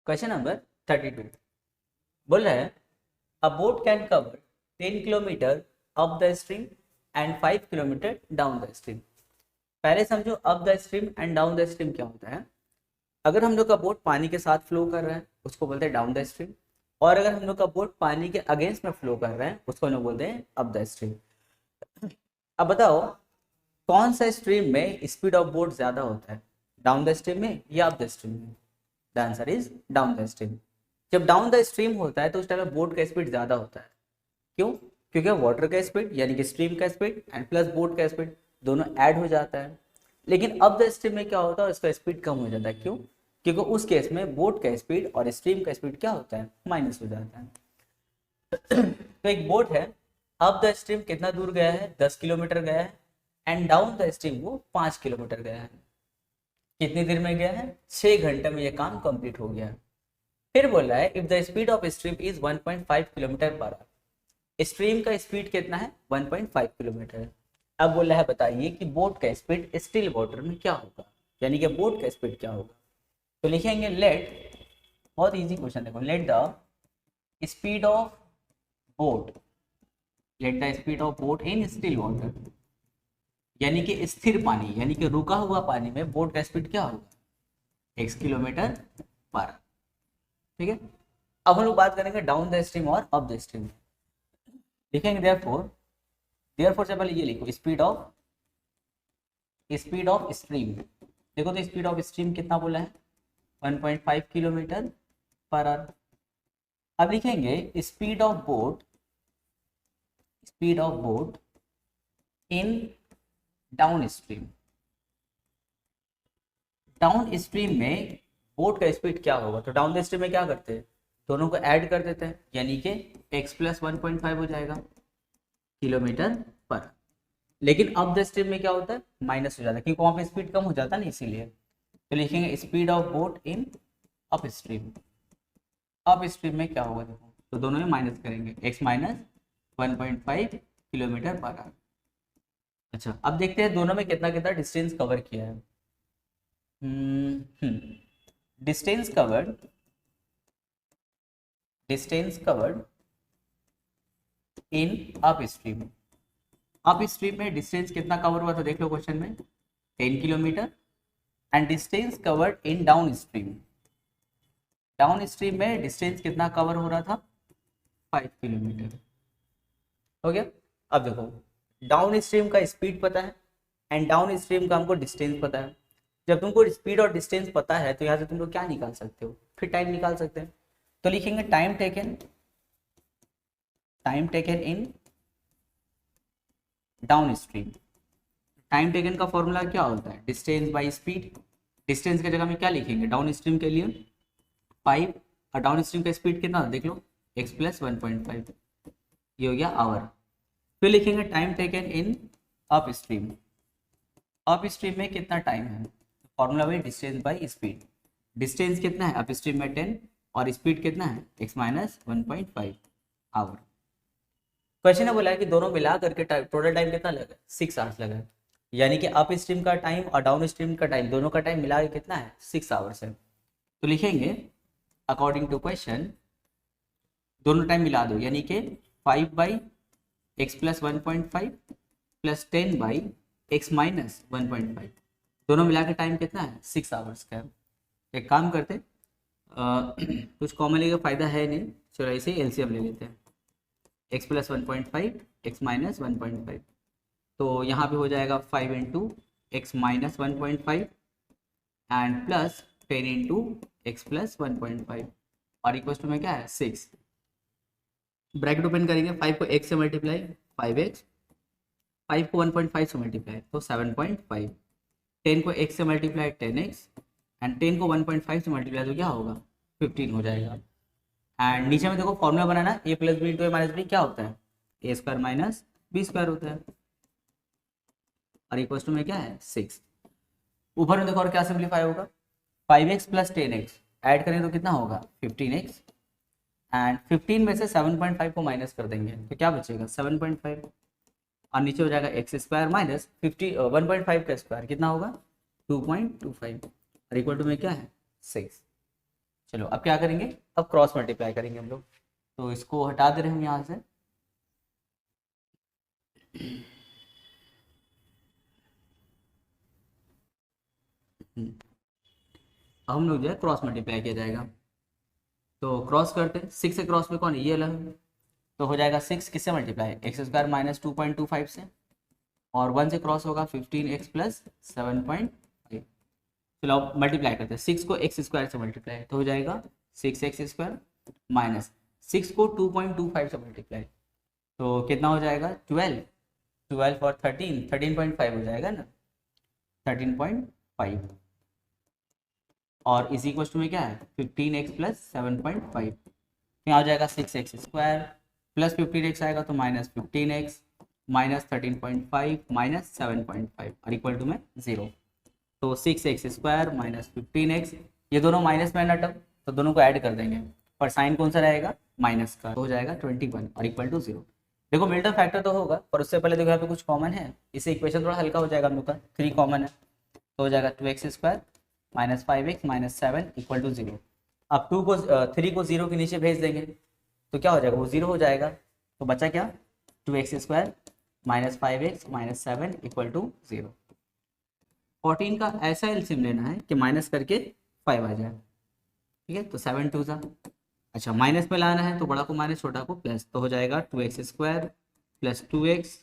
Question number 32 बोल रहा है अ boat can cover 10 kilometre up the stream and 5 kilometre down the stream. पहले समझो up the stream and down the stream क्या होता है। अगर हम लोग का बोट पानी के साथ फ्लो कर रहा है उसको बोलते हैं डाउन द स्ट्रीम, और अगर हम लोग का बोट पानी के अगेंस्ट में फ्लो कर रहा है उसको हम लोग बोलते हैं अप द स्ट्रीम। अब बताओ कौन सा स्ट्रीम में स्पीड ऑफ बोट ज्यादा होता है, डाउन द स्ट्रीम में या अप द स्ट्रीम में? The answer is down the stream. जब डाउन द स्ट्रीम होता है तो उस टाइम में बोट का स्पीड ज्यादा होता है। क्यों? क्योंकि वाटर का स्पीड यानी कि स्ट्रीम का स्पीड एंड प्लस बोट का स्पीड दोनों ऐड हो जाता है। लेकिन अप द स्ट्रीम में क्या होता है, उसका स्पीड कम हो जाता है। क्यों? क्योंकि उस केस में बोट का स्पीड और स्ट्रीम का स्पीड क्या होता है, माइनस हो जाता है। तो एक बोट है, अप द स्ट्रीम कितना दूर गया है, 10 किलोमीटर गया है, एंड डाउन द स्ट्रीम वो 5 किलोमीटर गया है। कितनी देर में गया है? 6 घंटे में ये काम कंप्लीट हो गया है। फिर बोल रहा है if the speed of stream is 1.5 kilometre per our. Stream का स्पीड कितना है? 1.5 किलोमीटर। अब बोल रहा है बताइए कि बोट का स्पीड स्टिल वाटर में क्या होगा, यानी कि बोट का स्पीड क्या होगा। तो लिखेंगे लेट, बहुत इजी क्वेश्चन देखो, let the speed of boat, let the speed of boat in still water, यानी कि स्थिर पानी यानी कि रुका हुआ पानी में बोट का स्पीड क्या होगा, x किलोमीटर पर। ठीक है, अब हम लोग बात करेंगे डाउन द स्ट्रीम और अप द स्ट्रीम। लिखेंगे देयरफॉर से पहले ये लिखो स्पीड ऑफ स्ट्रीम। देखो तो स्पीड ऑफ स्ट्रीम कितना बोला है, 1.5 किलोमीटर पर आवर। अब लिखेंगे speed of boat in down stream. Down stream में बोट का स्पीड क्या होगा, तो डाउन द स्ट्रीम में क्या करते हैं, दोनों को ऐड कर देते हैं, यानी कि x प्लस 1.5 हो जाएगा किलोमीटर पर। लेकिन अप द स्ट्रीम में क्या होता है, माइनस हो जाता है, क्योंकि वहां पे स्पीड कम हो जाता है ना, इसीलिए। तो लिखेंगे speed of boat in up stream. Up stream में क्या होगा देखो, तो दोनों में माइनस करेंगे, x minus 1.5 kilometre per our. अच्छा, अब देखते हैं दोनों में कितना कितना डिस्टेंस कवर किया है। Distance covered in up stream. Up stream में डिस्टेंस कितना कवर हुआ था, देख लो क्वेश्चन में, 10 kilometre. And distance covered in down stream, down stream में डिस्टेंस कितना कवर हो रहा था, 5 किलोमीटर। हो गया। अब देखो डाउन स्ट्रीम का स्पीड पता है एंड डाउन स्ट्रीम का हमको डिस्टेंस पता है। जब तुमको स्पीड और डिस्टेंस पता है तो यहाँ से तुम लोग क्या निकाल सकते हो, फिर टाइम निकाल सकते हैं। तो लिखेंगे time taken in down stream. Time taken का फॉर्मूला क्या होता है, डिस्टेंस बाय स्पीड। डिस्टेंस की जगह में क्या लिखेंगे, डाउन स्ट्रीम के लिए 5, और डाउन स्ट्रीम का स्पीड कितना देख लो, x प्लस 1.5, ये हो गया आवर। फिर लिखेंगे time taken in up stream. Up stream में कितना टाइम है, फॉर्मूला वही डिस्टेंस बाय स्पीड। डिस्टेंस कितना है अप स्ट्रीम में 10, और स्पीड कितना है x माइनस 1.5 आवर। क्वेश्चन ने बोला है कि दोनों मिला करके टोटल टाइम कितना लगा, 6 आवर्स लगा है। यानी कि अप स्ट्रीम का टाइम और डाउन स्ट्रीम का टाइम, दोनों का टाइम मिला के कितना है, 6 आवर्स है। तो लिखेंगे अकॉर्डिंग टू क्वेश्चन दोनों टाइम मिला दो, यानी कि 5 by x plus 1.5 plus 10 by X minus 1.5, दोनों मिला के टाइम कितना है, 6 आवर्स का है। एक काम करते कुछ कॉमन लेके फायदा है नहीं, चलो ऐसे ही एलसीएम ले लेते हैं, x प्लस 1.5 एक्स माइनस 1.5, तो यहाँ पे हो जाएगा 5 into x minus 1.5 and plus 10 into x plus 1.5, और इक्वल टू में क्या है 6। ब्रैकेट ओपन करेंगे, 5 को x से मल्टीप्लाई 5x, 5 को 1.5 से मल्टीप्लाई तो 7.5, 10 को x से मल्टीप्लाई 10x, एंड 10 को 1.5 से मल्टीप्लाई तो क्या होगा 15 हो जाएगा। एंड नीचे में देखो फॉर्मूला बनाना, a plus B into A minus B क्या होता है, A square minus B square होता है, और इक्वल टू में क्या है 6। ऊपर में देखो और क्या सिंप्लीफाई होगा, 5x प्लस 10x ऐड करें तो कितना होगा 15x, एंड 15 में से 7.5 को माइनस कर देंगे तो क्या बचेगा 7.5, और नीचे हो जाएगा एक्स स्क्वायर माइनस 1.5 का स्क्वायर कितना होगा 2.25, और इक्वल टू में क्या है 6। चलो अब क्या करेंगे, अब क्रॉस मल्टीप्लाई करेंगे हम लोग। तो इसको हटा दे रहे हैं हम यहाँ से। अब हम लोग जो है क्रॉस मल्टीप्लाई किया जाएगा। तो क्रॉस करते हैं, 6 से क्रॉस में कौन है, ये अलग। तो हो जाएगा 6 किससे मल्टीप्लाई, एक्स स्क्वायर माइनस 2.25 से, और 1 से क्रॉस होगा 15x प्लस 7.5। चलो अब मल्टीप्लाई करते हैं, 6 को एक्स स्क्वायर से मल्टीप्लाई तो हो जाएगा 6x स्क्वायर माइनस 6 को 2.25 से मल्टीप्लाई तो कितना हो जाएगा 12, 12 और 13, 13.5 हो जाएगा ना, 13.5। और इसी क्वेश्चन में क्या है 15x प्लस 7.5, यहाँ हो जाएगा 6x स्क्वायर प्लस 15x आएगा तो माइनस 15x माइनस 13.5 माइनस 7.5 और इक्वल टू में 0। तो 6x स्क्वायर माइनस 15x, ये दोनों माइनस में ना टर्म, तो दोनों को ऐड कर देंगे, पर साइन कौन सा रहेगा माइनस का, तो हो जाएगा 21 और इक्वल टू 0। देखो मिल्टन फैक्टर तो होगा, पर उससे पहले देखो यहाँ पे कुछ कॉमन है, इससे इक्वेशन थोड़ा हल्का हो जाएगा हम लोग का, 3 कॉमन है तो हो जाएगा 2x square minus 5x minus 7 equal to 0। अब 3 को 0 के नीचे भेज देंगे तो क्या हो जाएगा, वो 0 हो जाएगा। तो बचा क्या 2x square minus 5x minus 7 equal to 0। 14 का ऐसा एलसीएम लेना है कि माइनस करके 5 आ जाए, ठीक है। तो 7 2 सा, अच्छा माइनस में लाना है तो बड़ा को माइनस छोटा को प्लस, तो हो जाएगा 2x square plus 2x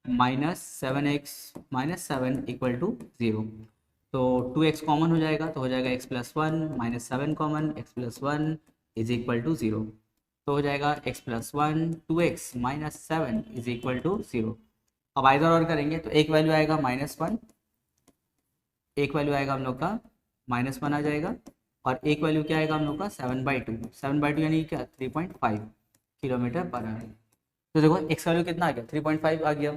minus 7x minus 7 equal to 0। तो 2x कॉमन हो जाएगा तो हो जाएगा x plus 1 minus 7 common, x plus 1 is equal to 0। तो हो जाएगा x plus 1 2x minus 7 is equal to 0। अब आइदर और करेंगे तो एक वैल्यू आएगा -1, एक वैल्यू आएगा हम लोग का -1 आ जाएगा, और एक वैल्यू क्या आएगा हम लोग का 7/2, 7/2 यानी क्या 3.5 किलोमीटर पर आवर। तो देखो x वैल्यू कितना आ गया 3.5 आ गया।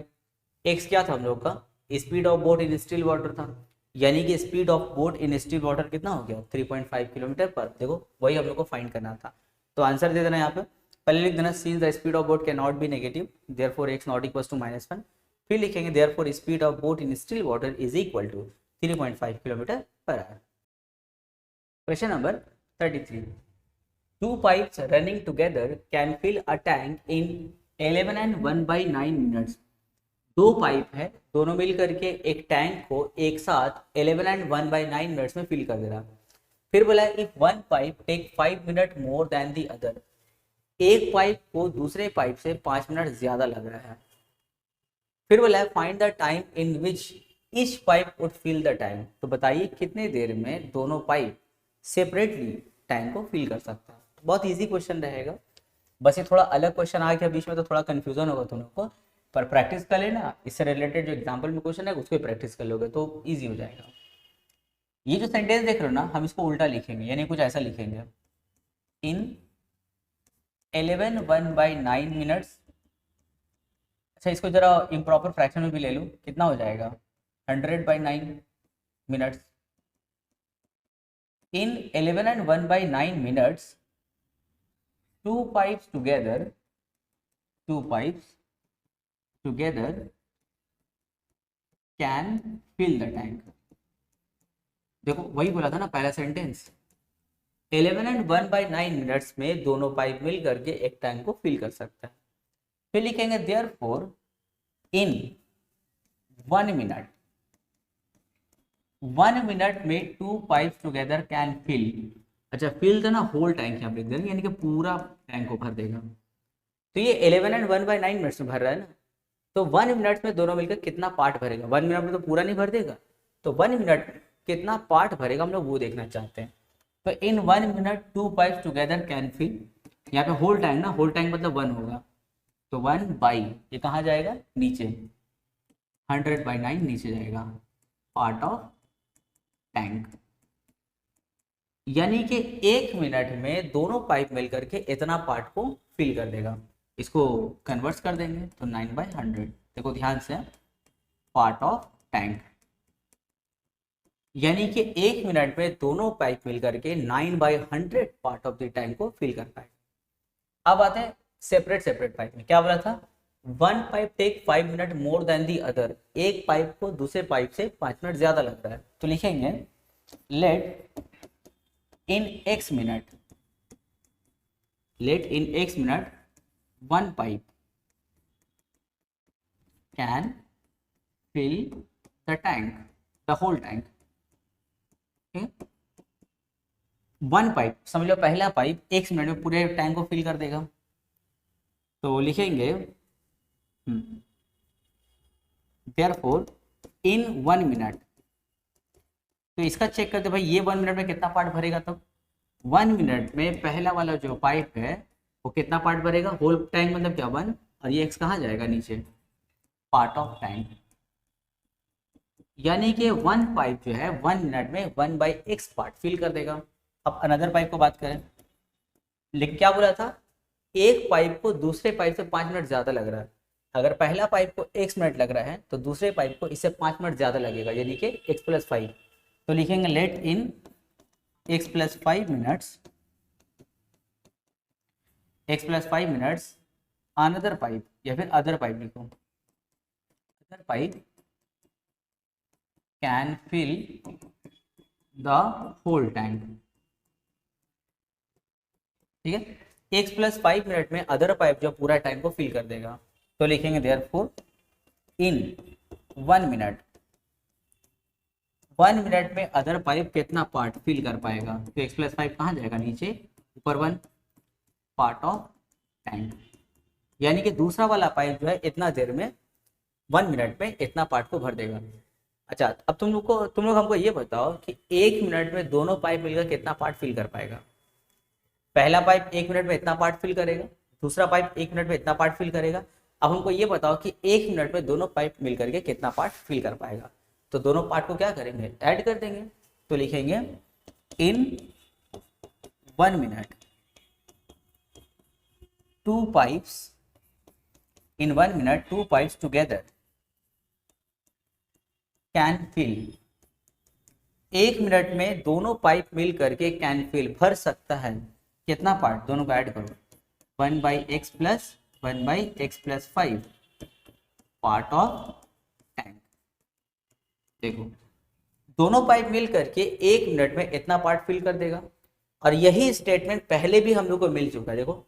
x क्या था हम लोग का, speed of boat in still water था, यानी कि speed of boat in still water कितना हो गया 3.5 किलोमीटर पर। देखो वही हम लोग को फाइंड करना था, तो आंसर दे देना यहाँ पे, पहले लिख देना since the speed of boat can not be negative therefore x not equal to -1, फिर लिखेंगे therefore speed of boat in still water is equal to 3.5 kilometre per hour. Question number 33, 2 pipes running together can fill a tank in 11 and 1/9 minutes। 2 pipe है, दोनों मिल करके एक tank को एक साथ 11 and 1/9 minutes में फिल कर दे रहा। फिर बोला if one pipe take 5 minute more than the other, एक पाइप को दूसरे पाइप से 5 मिनट ज्यादा लग रहा है। फिर बोला find the time in which each pipe would fill the tank, तो बताइए कितने देर में दोनों पाइप सेपरेटली टैंक को फिल कर सकता है। तो बहुत इजी क्वेश्चन रहेगा, बस ये थोड़ा अलग क्वेश्चन आ गया बीच में तो थोड़ा कंफ्यूजन होगा तुम लोग को, पर प्रैक्टिस कर लेना, इससे रिलेटेड जो एग्जाम्पल में क्वेश्चन है उसको प्रैक्टिस कर लोगे तो इजी हो जाएगा। ये जो सेंटेंस देख रहे हो ना, हम इसको उल्टा लिखेंगे, यानी कुछ ऐसा लिखेंगे इन 11 1/9 मिनट्स। अच्छा इसको जरा इम्प्रॉपर फ्रैक्शन में भी ले लो, कितना हो जाएगा 100/9 minutes. In 11 and 1/9 minutes, two pipes together can fill the tank। देखो वही बोला था ना पहला सेंटेंस, 11 and 1/9 मिनट्स में दोनों पाइप मिल करके एक टैंक को फिल कर सकता है। फिर लिखेंगे देयरफॉर इन 1 मिनट, 1 मिनट में 2 पाइप्स टुगेदर कैन फिल। अच्छा फिल था ना होल टैंक यहाँ पे लिख देंगे, यानी कि पूरा टैंक को भर देगा। तो ये 11 and 1/9 मिनट्स में भर रहा है ना, तो 1 मिनट में दोनों मिलकर कितना पार्ट भरेगा, 1 मिनट में तो पूरा नहीं भर देगा, तो 1 मिनट कितना पार्ट भरेगा हम लोग वो देखना चाहते हैं। तो in 1 minute 2 pipes together can fill, यहाँ पे होल टैंक ना, होल टैंक मतलब 1 होगा, तो 1/, ये कहाँ जाएगा नीचे, 100/9 नीचे जाएगा, पार्ट ऑफ टैंक। यानी कि 1 मिनट में दोनों पाइप मिलकर के इतना पार्ट को फिल कर देगा। इसको कन्वर्ट कर देंगे तो 9/100, देखो ध्यान से, पार्ट ऑफ टैंक, यानी कि 1 मिनट में दोनों पाइप मिलकर के 9/100 पार्ट ऑफ द टैंक को फिल कर पाएगा। अब आते हैं सेपरेट पाइप में, क्या बोला था, one pipe take 5 minute more than the other, एक पाइप को दूसरे पाइप से 5 मिनट ज्यादा लग रहा है। तो लिखेंगे let in x minute, let in x minute one pipe can fill the tank, the whole tank. One pipe समझ लो, पहला पाइप x मिनट में पूरे टैंक को फिल कर देगा। तो लिखेंगे देयरफॉर इन 1 मिनट। तो इसका चेक करते भाई ये 1 मिनट में कितना पार्ट भरेगा। तब 1 मिनट में पहला वाला जो पाइप है वो कितना पार्ट भरेगा, होल टैंक मतलब क्या 1, और ये x कहाँ जाएगा नीचे, पार्ट ऑफ टैंक। यानी कि 1 पाइप जो है 1 मिनट में 1/x पार्ट फिल कर देगा। अब अनदर पाइप को बात करें, लेकिन क्या बोला था, एक पाइप को दूसरे पाइप से 5 मिनट ज्यादा लग रहा है। अगर पहला पाइप को x मिनट लग रहा है तो दूसरे पाइप को इससे 5 मिनट ज्यादा लगेगा, यानी कि x + 5। तो लिखेंगे let in x + 5 minutes, x + 5 minutes another pipe, या फिर अदर पाइप लिखो, other pipe can fill the whole tank. ठीक है, x + 5 मिनट में अदर पाइप जो पूरा टैंक को फिल कर देगा। तो लिखेंगे देयरफॉर इन 1 मिनट, 1 मिनट में अदर पाइप कितना पार्ट फिल कर पाएगा। तो x + 5 कहाँ जाएगा नीचे, ऊपर 1, पार्ट ऑफ टैंक। यानी कि दूसरा वाला पाइप जो है इतना देर में 1 मिनट में इतना पार्ट को भर देगा। अच्छा, अब तुम लोग हमको ये बताओ कि 1 मिनट में दोनों पाइप मिलकर कितना पार्ट फिल कर पाएगा। पहला पाइप 1 मिनट में इतना पार्ट फिल करेगा, दूसरा पाइप 1 मिनट में इतना पार्ट फिल करेगा। अब हमको ये बताओ कि 1 मिनट में दोनों पाइप मिल करके कितना पार्ट फिल कर पाएगा। तो दोनों पार्ट को क्या करेंगे, ऐड कर देंगे। तो लिखेंगे in 1 minute 2 pipes, in 1 minute 2 pipes together can fill, 1 minute में दोनों पाइप मिल करके कैन फिल भर सकता है कितना पार्ट, दोनों को ऐड करो, 1/x + 1/x + 5 part of tank. देखो दोनों पाइप मिल करके 1 मिनट में इतना पार्ट फिल कर देगा, और यही स्टेटमेंट पहले भी हम लोग को मिल चुका है। देखो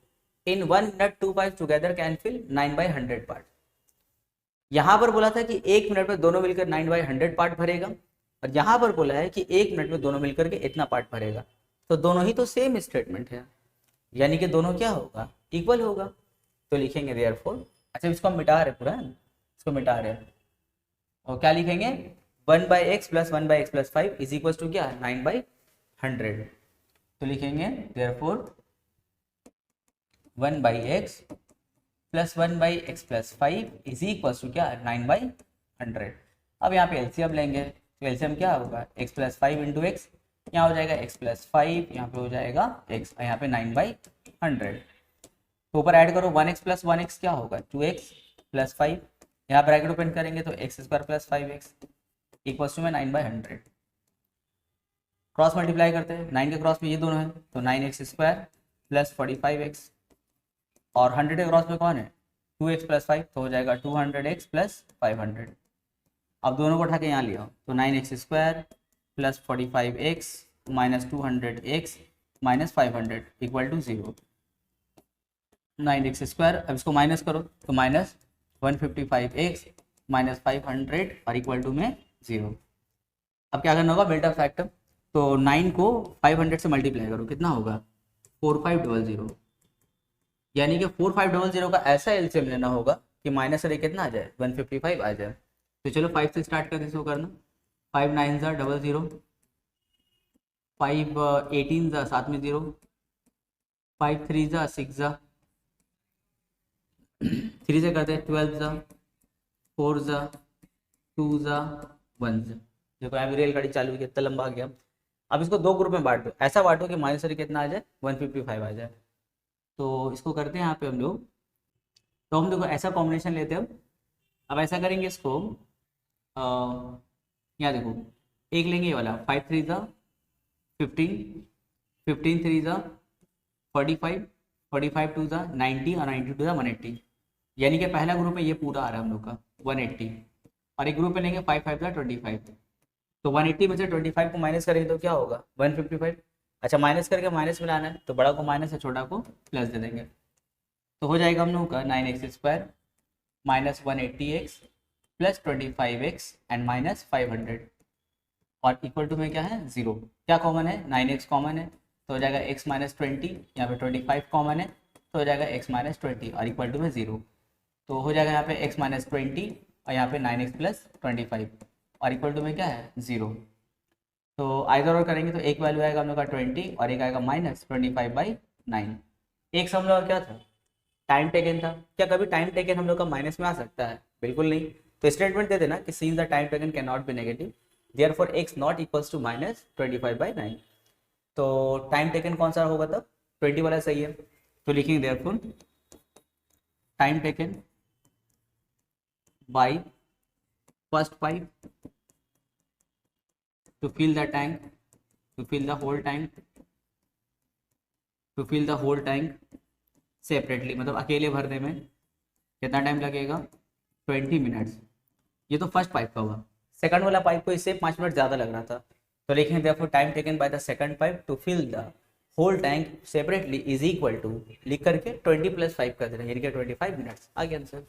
in 1 minute 2 pipe together can fill 9/100 part. यहां पर बोला था कि 1 मिनट में दोनों मिलकर 9/100 पार्ट भरेगा, और यहां पर बोला है कि 1 मिनट में दोनों मिलकर के इतना पार्ट भरेगा। तो दोनों ही तो सेम स्टेटमेंट है, यानी कि दोनों क्या होगा, इक्वल होगा। तो लिखेंगे देयरफॉर, अच्छा इसको हम मिटा रहे पूरा, इसको मिटा रहे, और क्या लिखेंगे 1/x + 1/x + 5 is equal to क्या 9/100। तो लिखेंगे therefore 1/x + 1/x + 5 is equal to क्या 9/100। अब यहाँ पे एलसीएम लेंगे, तो एलसीएम क्या होगा x + 5 × x, यहाँ हो जाएगा x + 5, यहाँ पे हो जाएगा x, यहाँ पे 9/100। तो ऊपर ऐड करो 1x + 1x क्या होगा 2x + 5, यहाँ ब्रैकेट ओपन करेंगे तो x² + 5x इक्वल्स टू में 9/100। क्रॉस मल्टीप्लाई करते हैं, 9 के क्रॉस में ये दोनों है तो 9x² + 45x, और 100 के क्रॉस में कौन है 2x + 5, तो हो जाएगा 200x + 500। अब दोनों को उठा के यहाँ लिया तो 9x² + 45x - 200x - 500 = 0। 9x², अब इसको माइनस करो तो -155x - 500 और इक्वल टू में 0। अब क्या करना होगा बिल्ट फैक्टर, तो 9 को 500 से मल्टीप्लाई करो, कितना होगा 4500, यानी कि 4500 का ऐसा एलसीएम लेना होगा कि माइनस से कितना आ जाए 155 आ जाए। तो चलो 5 से स्टार्ट करते इसको करना, 5 9 00, 5 18 साथ में 0, 5 3 6, 3 से करते हैं 12, 4, 2, 1। देखो अभी रेलगाड़ी चालू की, इतना लंबा आ गया। अब इसको दो ग्रुप में बांट दो, ऐसा बांटो कि माइनस से कितना आ जाए 155 आ जाए। तो इसको करते हैं यहाँ पे हम लोग, तो हम देखो ऐसा कॉम्बिनेशन लेते हैं। अब ऐसा करेंगे इसको, यहाँ देखो एक लेंगे ये वाला 5 3 15, 15 3 45, 45 2 90 और 90 2 180, यानी कि पहला ग्रुप में ये पूरा आ रहा है हम लोग का 180, और एक ग्रुप में लेंगे 5 5 25। तो 180 में से 25 को माइनस करेंगे तो क्या होगा 155, अच्छा माइनस करके माइनस मिलाना है, तो बड़ा को माइनस है, छोटा को प्लस दे देंगे। तो हो जाएगा हम लोगों का 9x² minus 180x plus 25x and minus 500 और इक्वल टू में क्या है 0। क्या कॉमन है, 9x कॉमन है तो हो जाएगा x माइनस 20, यहाँ पे 25 कॉमन है तो हो जाएगा x माइनस 20 और इक्वल टू में 0। तो हो जाएगा यहाँ पे x माइनस 20 और यहाँ पे 9x प्लस 25 और इक्वल टू में क्या है 0। तो आइदर और करेंगे तो एक वैल्यू आएगा हम लोग का 20 और एक आएगा माइनस 25/9। एक सम लोग क्या था, टाइम टेकन था। क्या कभी टाइम टेकन हम लोग का माइनस में आ सकता है, बिल्कुल नहीं। तो स्टेटमेंट दे देना कि since the time taken can not be negative therefore x not equals to minus 25/9। तो टाइम टेकन कौन सा होगा तब, 20 वाला सही है। तो लिखेंगे therefore time taken by first pipe to fill the tank, to fill the whole tank, to fill the whole tank separately, मतलब अकेले भरने में कितना टाइम लगेगा 20 मिनट्स। ये तो फर्स्ट पाइप का हुआ। सेकंड वाला पाइप को इससे 5 मिनट ज़्यादा लग रहा था, तो लिखेंगे therefore time taken by the second pipe to fill the whole tank separately is equal to, लिख करके 20 + 5 कर देना, यानी कि 25 मिनट्स। आ गया आंसर।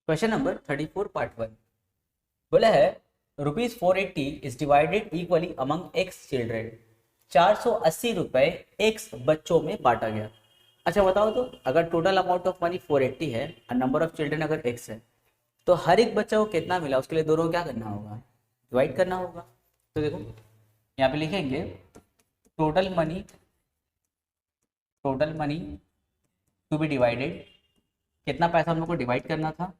क्वेश्चन नंबर 34 पार्ट 1 बोला है ₹480 is divided equally among x children. 480 रुपए एक्स बच्चों में बांटा गया। अच्छा बताओ तो, अगर टोटल अमाउंट ऑफ मनी 480 है और नंबर ऑफ चिल्ड्रेन अगर एक्स है, तो हर एक बच्चा को कितना मिला उसके लिए दोनों को क्या करना होगा, डिवाइड करना होगा। तो देखो यहाँ पे लिखेंगे total money to be divided, कितना पैसा हम लोग को डिवाइड करना था,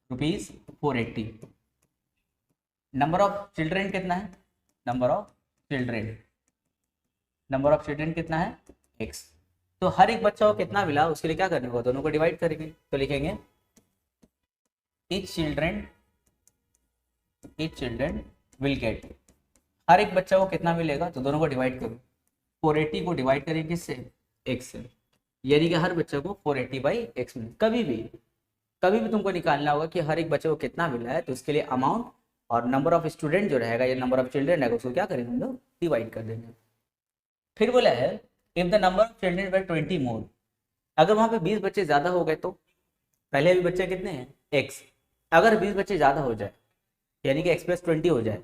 ₹480। नंबर ऑफ चिल्ड्रेन कितना है, नंबर ऑफ चिल्ड्रेन कितना है x। तो हर एक बच्चा को कितना मिला उसके लिए क्या करने होगा, दोनों को डिवाइड करेंगे। तो लिखेंगे each children विल गेट, हर एक बच्चा को कितना मिलेगा तो दोनों को डिवाइड करो। 480 को डिवाइड करेंगे किससे, x से, यानी कि हर बच्चे को 480/x में। कभी भी तुमको निकालना होगा कि हर एक बच्चे को कितना मिला है, तो उसके लिए अमाउंट और नंबर ऑफ स्टूडेंट जो रहेगा या नंबर ऑफ चिल्ड्रेन रहेगा उसको क्या करेंगे हम लोग, डिवाइड कर देंगे। फिर बोला है if the number of children were 20 more, अगर वहां पे 20 बच्चे ज्यादा हो गए तो, पहले अभी बच्चे कितने हैं x, अगर 20 बच्चे ज्यादा हो जाए यानी कि x + 20 हो जाए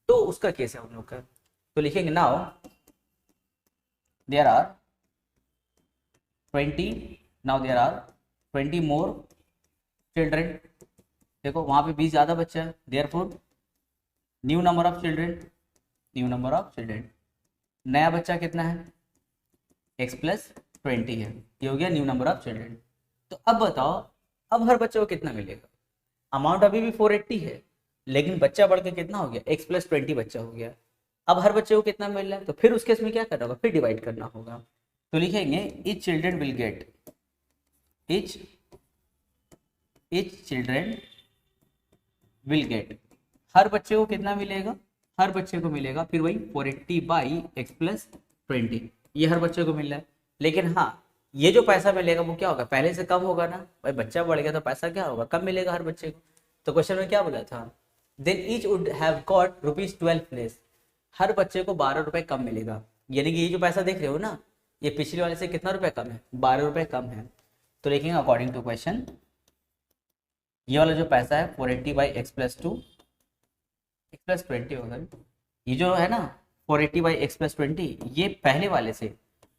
तो उसका केस है हम लोग का। तो लिखेंगे now there are 20 more children. देखो वहां पे 20 ज्यादा बच्चा है, therefore new number of children, नया बच्चा कितना है x + 20 है, ये हो गया न्यू नंबर ऑफ चिल्ड्रेन। तो अब बताओ अब हर बच्चे को कितना मिलेगा, अमाउंट अभी भी 480 है लेकिन बच्चा बढ़ के कितना हो गया, x + 20 बच्चा हो गया। अब हर बच्चे को कितना मिल रहा है, तो फिर उस केस में क्या करना होगा, फिर डिवाइड करना होगा। तो लिखेंगे each चिल्ड्रेन विल गेट, हर बच्चे को कितना मिलेगा, हर बच्चे को मिलेगा फिर वही 480/x + 20, ये हर बच्चे को मिल रहा है। लेकिन हाँ ये जो पैसा मिलेगा वो क्या होगा, पहले से कम होगा ना, भाई बच्चा बढ़ गया तो पैसा क्या होगा, कम मिलेगा हर बच्चे को। तो क्वेश्चन में क्या बोला था, then each would have got ₹12 less, हर बच्चे को 12 रुपए कम मिलेगा। यानी कि ये जो पैसा देख रहे हो ना, ये पिछले वाले से कितना रुपए कम है, 12 रुपए कम है। तो लिखेंगे अकॉर्डिंग टू क्वेश्चन, ये वाला जो पैसा है 480/x + 2 x + 20 होगा, ये जो है ना 480/x + 20 ये पहले वाले से,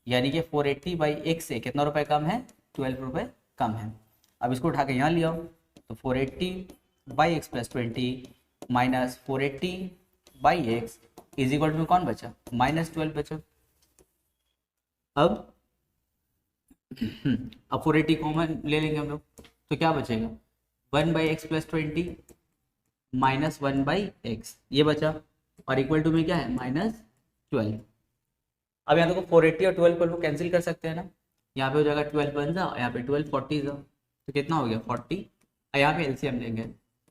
यानी कि 480/x से कितना रुपए कम है, 12 रुपए कम है। अब इसको उठा के यहाँ ले आओ, तो 480/x + 20 minus 480/x is equal to कौन बचा, -12 बचा। अब 480 कॉमन ले लेंगे हम लोग, तो क्या बचेगा 1/x + 20 माइनस 1/x ये बचा और इक्वल टू में क्या है -12। अब यहाँ देखो 480 और 12 को कैंसिल कर सकते हैं ना, यहाँ पे हो जाएगा 12 बन जा, यहाँ पे 12 40 जा, तो कितना हो गया 40। यहाँ पे एलसीएम लेंगे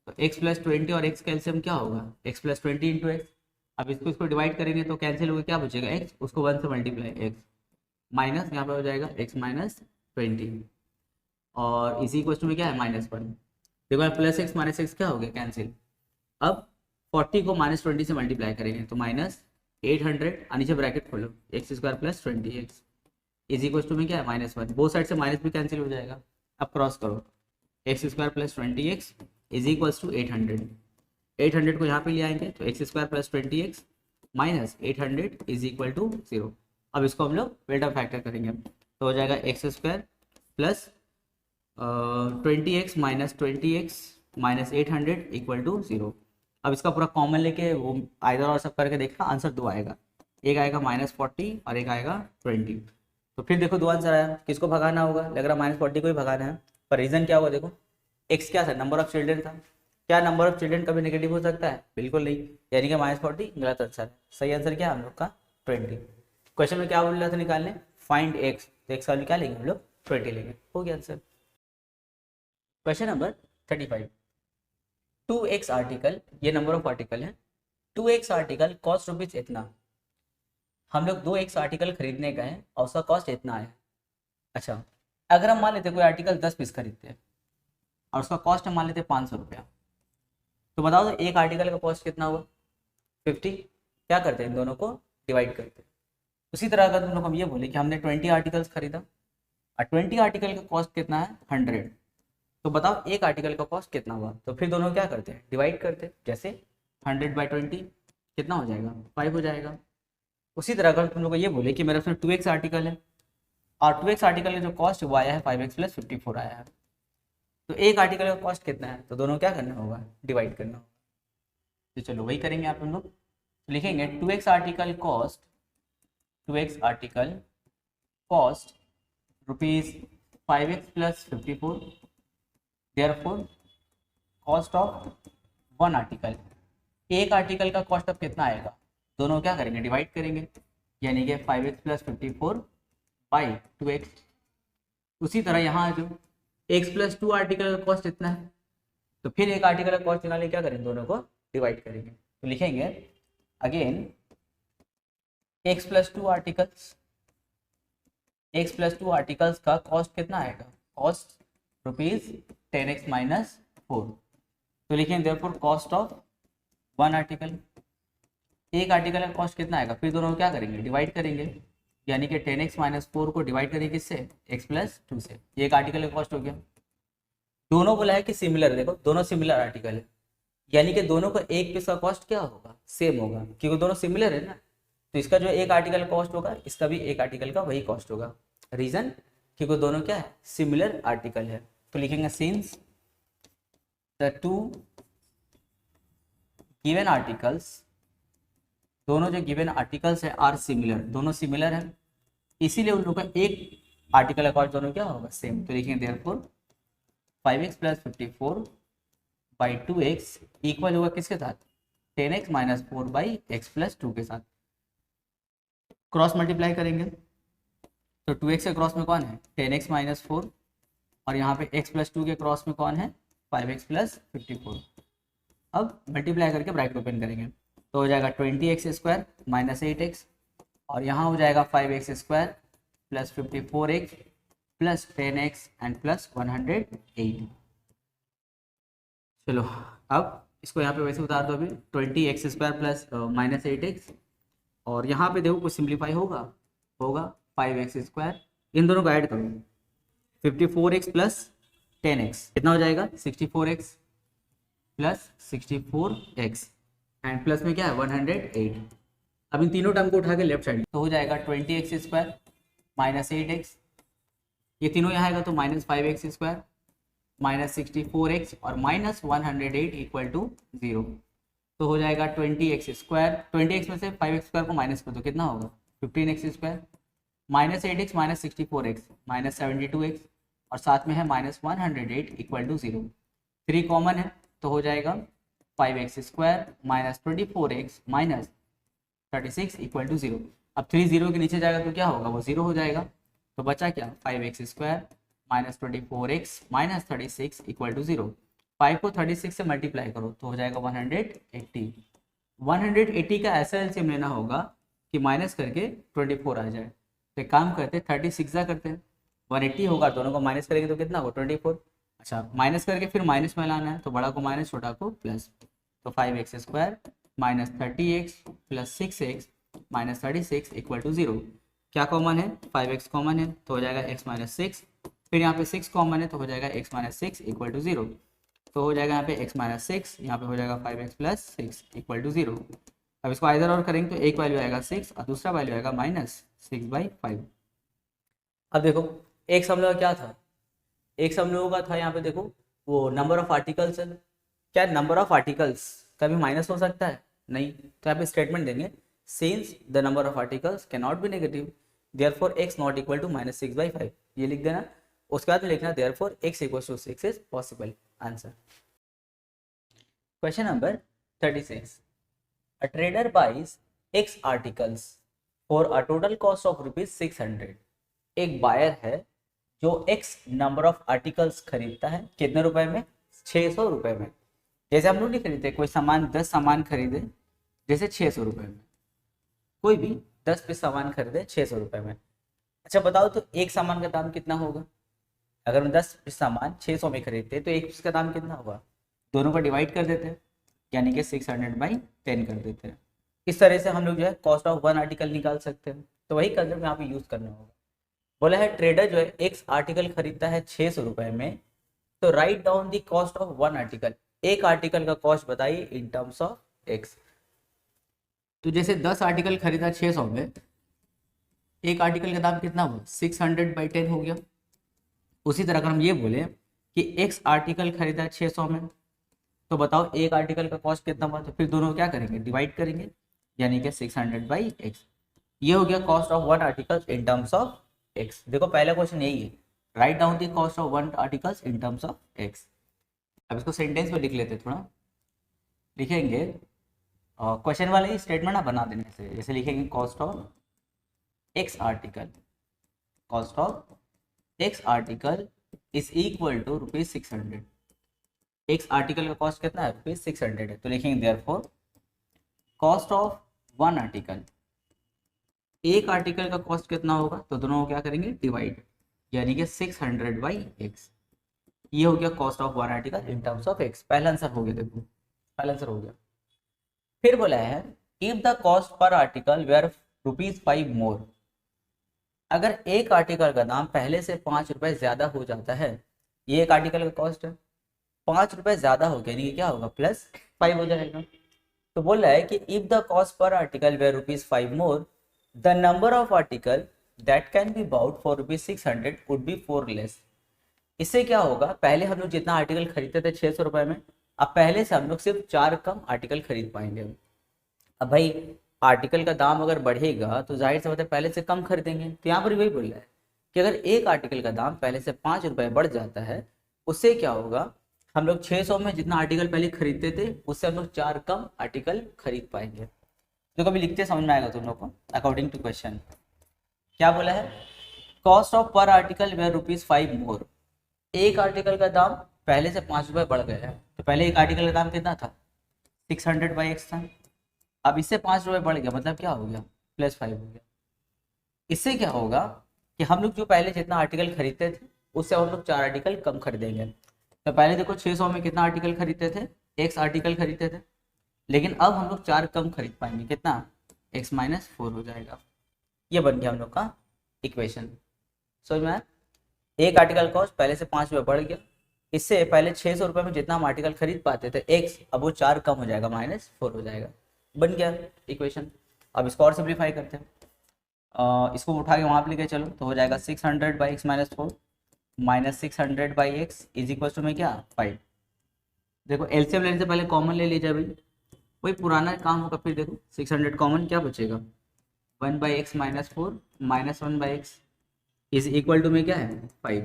तो x + 20 और x का एलसीएम क्या होगा, x + 20 × x। अब इसको डिवाइड करेंगे तो कैंसिल होगा, क्या बचेगा x, उसको 1 से मल्टीप्लाई x माइनस यहाँ पे हो जाएगा x - 20 और इसी क्वेश्चन में क्या है -1। देखो +x - x क्या हो गया कैंसिल। अब 40 को -20 से मल्टीप्लाई करेंगे तो -20 800 और नीचे ब्रैकेट खोलो X square plus 20x is equal to में क्या है -1, बोथ साइड से माइनस भी कैंसिल हो जाएगा। अब क्रॉस करो X square plus 20x is equal to 800 को यहाँ पे ले आएंगे तो X square plus 20x minus 800 is equal to 0। अब इसको हम लोग बिल्डअप फैक्टर करेंगे तो हो जाएगा X square plus 20x minus 20x minus 800 equal to 0। अब इसका पूरा कॉमन लेके वो आइदर और सब करके देखना, आंसर 2 आएगा, एक आएगा -40 और एक आएगा 20। तो फिर देखो 2 आंसर आया, किसको भगाना होगा, लग रहा -40 को ही भगाना है। पर रीजन क्या होगा, देखो एक्स क्या था, नंबर ऑफ चिल्ड्रन था। क्या नंबर ऑफ चिल्ड्रन कभी नेगेटिव हो सकता है, बिल्कुल नहीं, यानी कि -40 गलत आंसर है। सही आंसर क्या है हम लोग का 20। क्वेश्चन में क्या बोल रहा था निकालने, फाइंड एक्स, तो एक्स वाली क्या लेंगे हम लोग 20 लेंगे, हो गया answer. Question number 35, 2x article, ये नंबर ऑफ आर्टिकल है, 2x आर्टिकल कॉस्ट रुपीज इतना, हम लोग 2x आर्टिकल खरीदने गए और उसका कॉस्ट इतना है। अच्छा, अगर हम मान लेते कोई आर्टिकल 10 पीस खरीदते हैं और उसका कॉस्ट हम मान लेते 500 रुपया, तो बताओ तो एक आर्टिकल का कॉस्ट कितना हुआ 50। क्या करते हैं, इन दोनों को डिवाइड करते हैं। उसी तरह अगर तुम लोग हम ये बोले कि हमने 20 आर्टिकल्स खरीदा और 20 आर्टिकल का कॉस्ट कितना है 100, तो बताओ एक आर्टिकल का कॉस्ट कितना हुआ, तो फिर दोनों क्या करते हैं डिवाइड करते हैं। जैसे 100/20 कितना हो जाएगा 5 हो जाएगा। उसी तरह अगर तुम लोग ये बोले कि मेरे उसमें 2x आर्टिकल है और 2x आर्टिकल का जो कॉस्ट वो आया है 5x प्लस 54 आया है, तो एक आर्टिकल का कॉस्ट कितना है, तो दोनों क्या करना होगा डिवाइड करना होगा। तो चलो वही करेंगे आप लोग, लिखेंगे 2x article cost, 2x article cost rupees 5x plus 54, therefore cost of 1 article, एक आर्टिकल का कॉस्ट अब कितना आएगा, दोनों क्या करेंगे डिवाइड करेंगे, यानी कि 5x प्लस 54 बाई 2x। उसी तरह यहाँ जो x प्लस 2 आर्टिकल का कॉस्ट इतना है, तो फिर एक आर्टिकल का कॉस्ट निकालने क्या करेंगे दोनों को डिवाइड करेंगे। तो लिखेंगे again x plus 2 articles, x plus 2 articles का कॉस्ट कितना आएगा, कॉस्ट रुपीज 10x माइनस 4। तो लिखेंगे देयरफॉर कॉस्ट ऑफ 1 आर्टिकल, एक आर्टिकल का कॉस्ट कितना आएगा, फिर दोनों क्या करेंगे डिवाइड करेंगे, यानी कि 10x माइनस 4 को डिवाइड करेंगे किससे x प्लस 2 से, ये एक आर्टिकल का कॉस्ट हो गया। दोनों बोला है कि सिमिलर, देखो दोनों सिमिलर आर्टिकल है, यानी कि दोनों का एक पीस का कॉस्ट क्या होगा सेम होगा, क्योंकि दोनों सिमिलर है ना, तो इसका जो एक आर्टिकल का कॉस्ट होगा इसका भी एक आर्टिकल का वही कॉस्ट होगा। रीजन क्योंकि दोनों क्या है सिमिलर आर्टिकल है। तो लिखेंगे since the two given articles, दोनों जो गिवन आर्टिकल्स है आर सिमिलर, दोनों सिमिलर है, इसीलिए उन लोगों का एक आर्टिकल का कॉस्ट दोनों क्या होगा सेम। तो लिखेंगे therefore 5x plus 54 by 2x equal होगा किसके साथ 10x minus 4 by x plus 2 के साथ। क्रॉस मल्टीप्लाई करेंगे तो 2x के क्रॉस में कौन है 10x माइनस 4 और यहाँ पे x प्लस 2 के क्रॉस में कौन है 5x प्लस 54। अब मल्टीप्लाई करके ब्रैकेट ओपन करेंगे तो हो जाएगा 20x स्क्वायर माइनस 8x और यहाँ हो जाएगा 5x square plus 54x plus 10x and plus 108। चलो अब इसको यहाँ पे वैसे उतार दो अभी 20x square plus minus 8x और यहाँ पे देखो कुछ सिंप्लीफाई होगा 5x स्क्वायर, इन दोनों को ऐड करो 54x प्लस 10x कितना हो जाएगा 64x plus 64x and plus में क्या है 108। अब इन तीनों टर्म को उठा के लेफ्ट साइड तो हो जाएगा 20x स्क्वायर माइनस 8x, ये तीनों यहाँ आएगा तो minus 5x square minus 64x और माइनस 108 इक्वल टू 0। तो हो जाएगा 20x स्क्वायर, 20x में से 5x स्क्वायर को माइनस कर दो कितना होगा 15x square minus 8x minus 64x minus 72x और साथ में है माइनस 108 इक्वल टू 0। 3 कॉमन है तो हो जाएगा 5x square minus 24x minus 36 equal to 0। अब 3 0 के नीचे जाएगा तो क्या होगा वो 0 हो जाएगा, तो बचा क्या 5x square minus 24x minus 36 equal to 0। 5 को 36 से मल्टीप्लाई करो तो हो जाएगा 180। 180 का ऐसा एलसीएम लेना होगा कि माइनस करके 24 आ जाए, तो एक काम करते 36 जा करते हैं 180 होगा, दोनों को माइनस करेंगे तो कितना होगा 24। अच्छा माइनस करके फिर माइनस में लाना है तो बड़ा को माइनस छोटा को प्लस, तो 5x square minus 30x plus 6x minus 36 equal to 0। क्या कॉमन है, 5x कॉमन है तो हो जाएगा x माइनस 6, फिर यहाँ पे 6 कॉमन है तो हो जाएगा x माइनस 6 इक्वल टू 0। तो हो जाएगा यहाँ पे x माइनस 6, यहाँ पे हो जाएगा 5x प्लस 6 इक्वल टू 0। अब इसको आइदर और करेंगे तो एक वैल्यू आएगा 6 और दूसरा वैल्यू आएगा -6/5। अब देखो x हम लोग का क्या था, x हम लोगों का था यहाँ पे देखो वो नंबर ऑफ आर्टिकल्स है। क्या नंबर ऑफ आर्टिकल्स कभी माइनस हो सकता है? नहीं। तो यहाँ पे स्टेटमेंट देंगे since the number of articles can not be negative therefore x not equal to -6/5, ये लिख देना। उसके बाद लिखना therefore x equal to 6 is possible. Answer question number 36। A trader buys X articles for a total cost of ₹600। एक buyer है जो X number of articles खरीदता है कितने रुपए में? 600 रुपए में। जैसे हम लोग नहीं खरीदते, कोई सामान 10 सामान खरीदे जैसे 600 रुपए में, कोई भी 10 पीस सामान खरीदे 600 रुपए में। अच्छा बताओ तो एक सामान का दाम कितना होगा? अगर हम 10 पीस सामान 600 में खरीदते तो एक पीस का दाम कितना होगा? दोनों को डिवाइड कर देते हैं, यानी कि 600/10 कर देते हैं। इस तरह से हम लोग जो है कॉस्ट ऑफ वन आर्टिकल निकाल सकते हैं। तो वही कंसेप्ट यहाँ पे यूज करना होगा। बोला है ट्रेडर जो है एक आर्टिकल खरीदता है 600 रुपए में, तो write down the cost of one article, एक आर्टिकल का कॉस्ट बताइए इन टर्म्स ऑफ एक्स। तो जैसे 10 आर्टिकल खरीदा 600 में, एक आर्टिकल का दाम कितना हुआ? 600/10 हो गया। उसी तरह अगर हम ये बोले कि एक्स आर्टिकल खरीदा 600 में, तो बताओ एक आर्टिकल का कॉस्ट कितना हुआ? तो फिर दोनों क्या करेंगे? डिवाइड करेंगे, यानी कि 600/x। ये हो गया cost of one article in terms of x। देखो पहला क्वेश्चन यही है, write down the cost of one articles in terms of x। अब इसको सेंटेंस में लिख लेते, थोड़ा लिखेंगे क्वेश्चन वाले ही स्टेटमेंट ना बना देने से। जैसे लिखेंगे cost of x article, cost of x article is equal to ₹600। X article का कॉस्ट कितना है? ₹600 है। तो लिखेंगे therefore cost of one article, एक आर्टिकल का कॉस्ट कितना होगा? तो दोनों को क्या करेंगे? डिवाइड, यानी कि 600/x। ये हो गया cost of one article in terms of x। पहला आंसर हो गया, देखो पहला आंसर हो गया। फिर बोला है if the cost per article were ₹5 more. अगर एक आर्टिकल का दाम पहले से 5 रुपए ज्यादा हो जाता है, ये एक आर्टिकल का कॉस्ट है, 5 रुपए ज्यादा हो गया, यानी क्या होगा? +5 हो जाएगा। तो बोल रहा है कि if the cost per article were ₹5 more, the number of article that can be bought for ₹600 would be 4 less. इससे क्या होगा? पहले हम लोग जितना आर्टिकल खरीदते थे 600 रुपए में, अब पहले से हम लोग सिर्फ 4 कम आर्टिकल खरीद पाएंगे। अब भाई आर्टिकल का दाम अगर बढ़ेगा तो जाहिर सी बात है पहले से कम खरीदेंगे। तो यहाँ पर वही बोल रहा है कि अगर एक आर्टिकल का दाम पहले से 5 रुपए बढ़ जाता है, उससे क्या होगा? हम लोग 600 में जितना आर्टिकल पहले खरीदते थे उससे हम लोग 4 कम आर्टिकल खरीद पाएंगे। तो कभी लिखते समझ में आएगा तुम लोग को। अकॉर्डिंग टू क्वेश्चन क्या बोला है? कॉस्ट ऑफ पर आर्टिकल वेयर ₹5 मोर। एक आर्टिकल का दाम पहले से 5 रुपए बढ़ गया है। तो पहले एक आर्टिकल का दाम कितना था? 600/x था। अब इससे 5 रुपए बढ़ गया, मतलब क्या हो गया? +5 हो गया। इससे क्या होगा कि हम लोग जो पहले जितना आर्टिकल खरीदते थे उससे हम लोग 4 आर्टिकल कम खरीदेंगे। तो पहले देखो 600 में कितना आर्टिकल खरीदते थे? x आर्टिकल खरीदते थे, लेकिन अब हम लोग 4 कम खरीद पाएंगे। कितना? x - 4 हो जाएगा। ये बन गया हम लोग का इक्वेशन। समझ में आया? एक आर्टिकल कॉस्ट पहले से 5 रुपये बढ़ गया, इससे पहले 600 रुपये में जितना हम आर्टिकल खरीद पाते थे x, अब वो 4 कम हो जाएगा, -4 हो जाएगा। बन गया इक्वेशन। अब इसको और सिंप्लीफाई करते हैं, इसको उठा के वहाँ पे लेके चलो तो हो जाएगा 600/x - 4 -600/x is equal to में क्या? 5। देखो एलसीएम लेने से पहले कॉमन ले लीजिए भाई, वही पुराना काम होगा। फिर देखो 600 कॉमन क्या बचेगा? 1/x - 4 -1/x is equal to में क्या है? 5।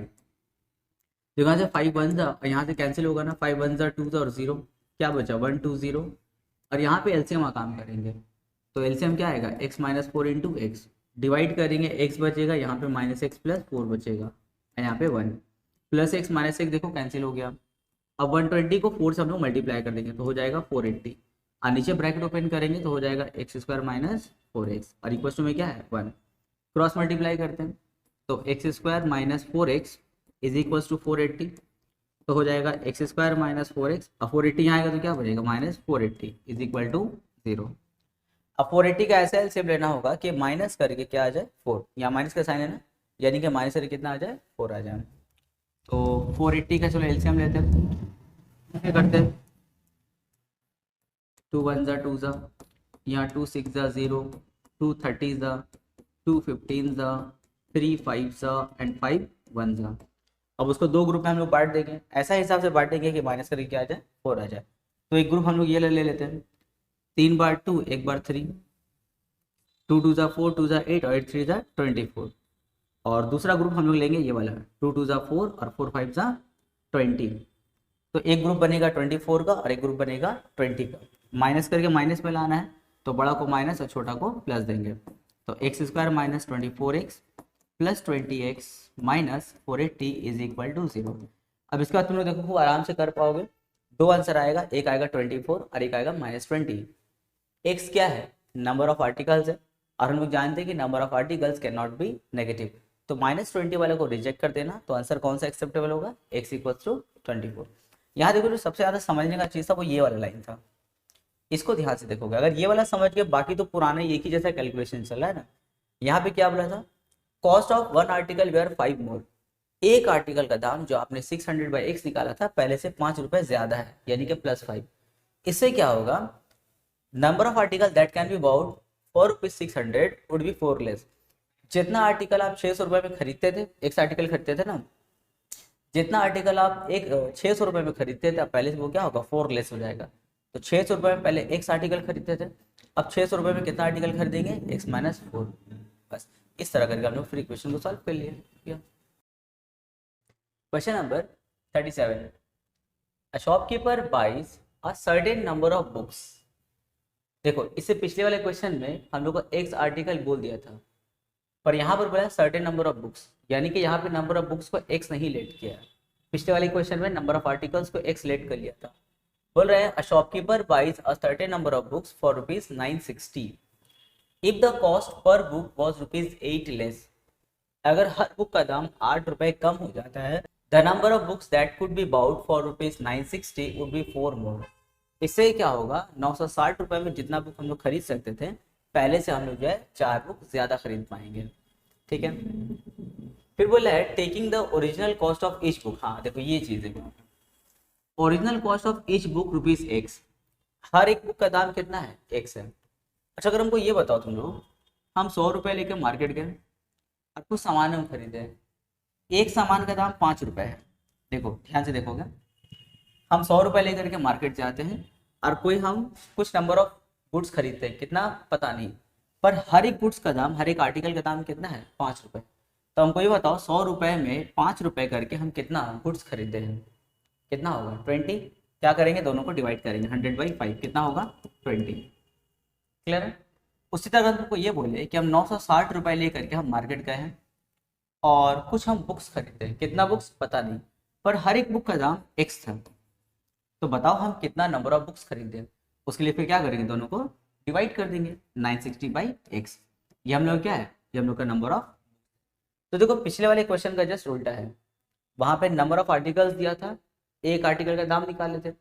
देखो यहाँ से 5 1 जा, यहाँ से कैंसिल होगा ना, 5 1 जा 2 जा और 0, क्या बचा? 1 2 0। और यहाँ पे एलसीएम काम करेंगे तो एलसीएम क्या आएगा? x - 4 × x डिवाइड करेंगे, x बचेगा यहाँ पे -x + 4 बचेगा, यहाँ पे 1 +x -x देखो कैंसिल हो गया। अब 120 को 4 से हम लोग मल्टीप्लाई कर देंगे तो हो जाएगा 480, और नीचे ब्रैकेट ओपन करेंगे तो हो जाएगा x² - 4x और इक्वल टू में क्या है? 1। क्रॉस मल्टीप्लाई करते हैं तो x² - 4x is equal to 480, तो हो जाएगा x² - 4x और 480 यहाँ आएगा तो क्या बचेगा? -480 इज इक्वल टू 0। अब 480 का ऐसा एलसीएम लेना होगा कि माइनस करके क्या आ जाए 4, यहाँ माइनस का साइन है ना, यानी कि माइनस करके कितना आ जाए 4 आ जाए। तो 480 का चलो एलसीएम लेते हैं, क्या करते हैं 2 1 जा 2 जा, यहाँ 2 6 जा 0, 2 30 जा, 2 15 जा, 3 5 जा एंड 5 1 जा। अब उसको दो ग्रुप में हम लोग बांट देंगे, ऐसा हिसाब से बांटेंगे कि माइनस करके क्या आ जाए 4 आ जाए। तो एक ग्रुप हम लोग ये ले लेते हैं, 3 बार 2 1 बार 3, 2 2 जा 4, 2 जा 8 और 8 3 जा 24। और दूसरा ग्रुप हम लोग लेंगे ये वाला, 2 2 जा 4 और 4 5 जा 20। तो एक ग्रुप बनेगा 24 का और एक ग्रुप बनेगा 20 का। माइनस करके माइनस में लाना है, तो बड़ा को माइनस और छोटा को प्लस देंगे। तो X square minus 24x plus 20x minus 480 is equal to 0। अब इसके बाद तुम लोग देखो खूब आराम से कर पाओगे, दो आंसर आएगा, एक आएगा 24 और एक आएगा -20। एक्स क्या है, नंबर ऑफ आर्टिकल्स है, और हम लोग जानते हैं कि number of articles can not be negative. तो -20 वाले को रिजेक्ट कर देना, तो आंसर कौन सा एक्सेप्टेबल होगा, x इक्वल टू 24। यहाँ देखो जो सबसे ज़्यादा समझने का चीज़ था वो ये वाला लाइन था, इसको ध्यान से देखोगे, अगर ये वाला समझ के बाकी तो पुराने एक ही जैसा कैलकुलेशन चल रहा है ना। यहाँ पे क्या बोला था, cost of one article were 5 more, एक आर्टिकल का दाम जो आपने 600/x निकाला था पहले से 5 रुपए ज्यादा है, यानी कि +5। इससे क्या होगा, number of article that can B bowed for rupees 600 would be 4 less. जितना आर्टिकल आप 600 रुपए में खरीदते थे, एक आर्टिकल खरीदते थे ना, जितना आर्टिकल आप एक 600 रुपए में खरीदते थे पहले से वो क्या होगा 4 लेस हो जाएगा। तो 600 रुपए में पहले एक आर्टिकल खरीदते थे, अब 600 रुपए में कितना आर्टिकल खरीदेंगे, x माइनस 4। बस इस तरह करके हम लोग फ्री क्वेश्चन को सॉल्व कर लिए। Question number 37, a shopkeeper buys a certain number of books. देखो इससे पिछले वाले क्वेश्चन में हम लोग को x आर्टिकल बोल दिया था, पर यहाँ पर बोला सर्टेन नंबर ऑफ बुक्स, यानी कि यहाँ पे नंबर ऑफ बुक्स को x नहीं लेट किया है। पिछले वाले क्वेश्चन में नंबर ऑफ आर्टिकल्स को x लेट कर लिया था। बोल रहे हैं a shopkeeper buys a certain number of books for rupees 960 if the cost per book was rupees 8 less. अगर हर बुक का दाम 8 रुपए कम हो जाता है, the number of books that could B bowed for rupees 960 would be 4 more. इससे क्या होगा, 960 रुपए में जितना बुक हम लोग खरीद सकते थे पहले से हम लोग जो है 4 बुक ज्यादा खरीद पाएंगे। ठीक है, फिर बोला है taking the original cost of each book. हाँ देखो ये चीज है, original cost of each book rupees x, हर एक बुक का दाम कितना है x है। अच्छा अगर हमको ये बताओ तुम लोग, हम 100 रुपए लेके मार्केट गए और कुछ सामान हम खरीदे, एक सामान का दाम 5 रुपए है। देखो ध्यान से देखोगे, हम 100 रुपए लेकर के मार्केट जाते हैं और कोई हम कुछ नंबर ऑफ गुड्स खरीदते हैं, कितना पता नहीं, पर हर एक गुड्स का दाम, हर एक आर्टिकल का दाम कितना है 5 रुपए। तो हमको ये बताओ 100 रुपए में 5 रुपए करके हम कितना गुड्स खरीदते हैं, कितना होगा 20। क्या करेंगे, दोनों को डिवाइड करेंगे, 100/5 कितना होगा 20। क्लियर है। उसी तरह तुमको ये बोले कि हम 960 रुपए लेकर के हम मार्केट गए हैं और कुछ हम बुक्स खरीदते हैं, कितना बुक्स पता नहीं, पर हर एक बुक का दाम x था। तो बताओ हम कितना नंबर ऑफ बुक्स खरीदे, उसके लिए फिर क्या करेंगे, दोनों को डिवाइड कर देंगे 960/x। ये हम लोग क्या है, ये हम लोग का नंबर ऑफ। तो देखो पिछले वाले क्वेश्चन का जस्ट उल्टा है, वहां पे नंबर ऑफ आर्टिकल्स दिया था, एक आर्टिकल का दाम निकाल लेते,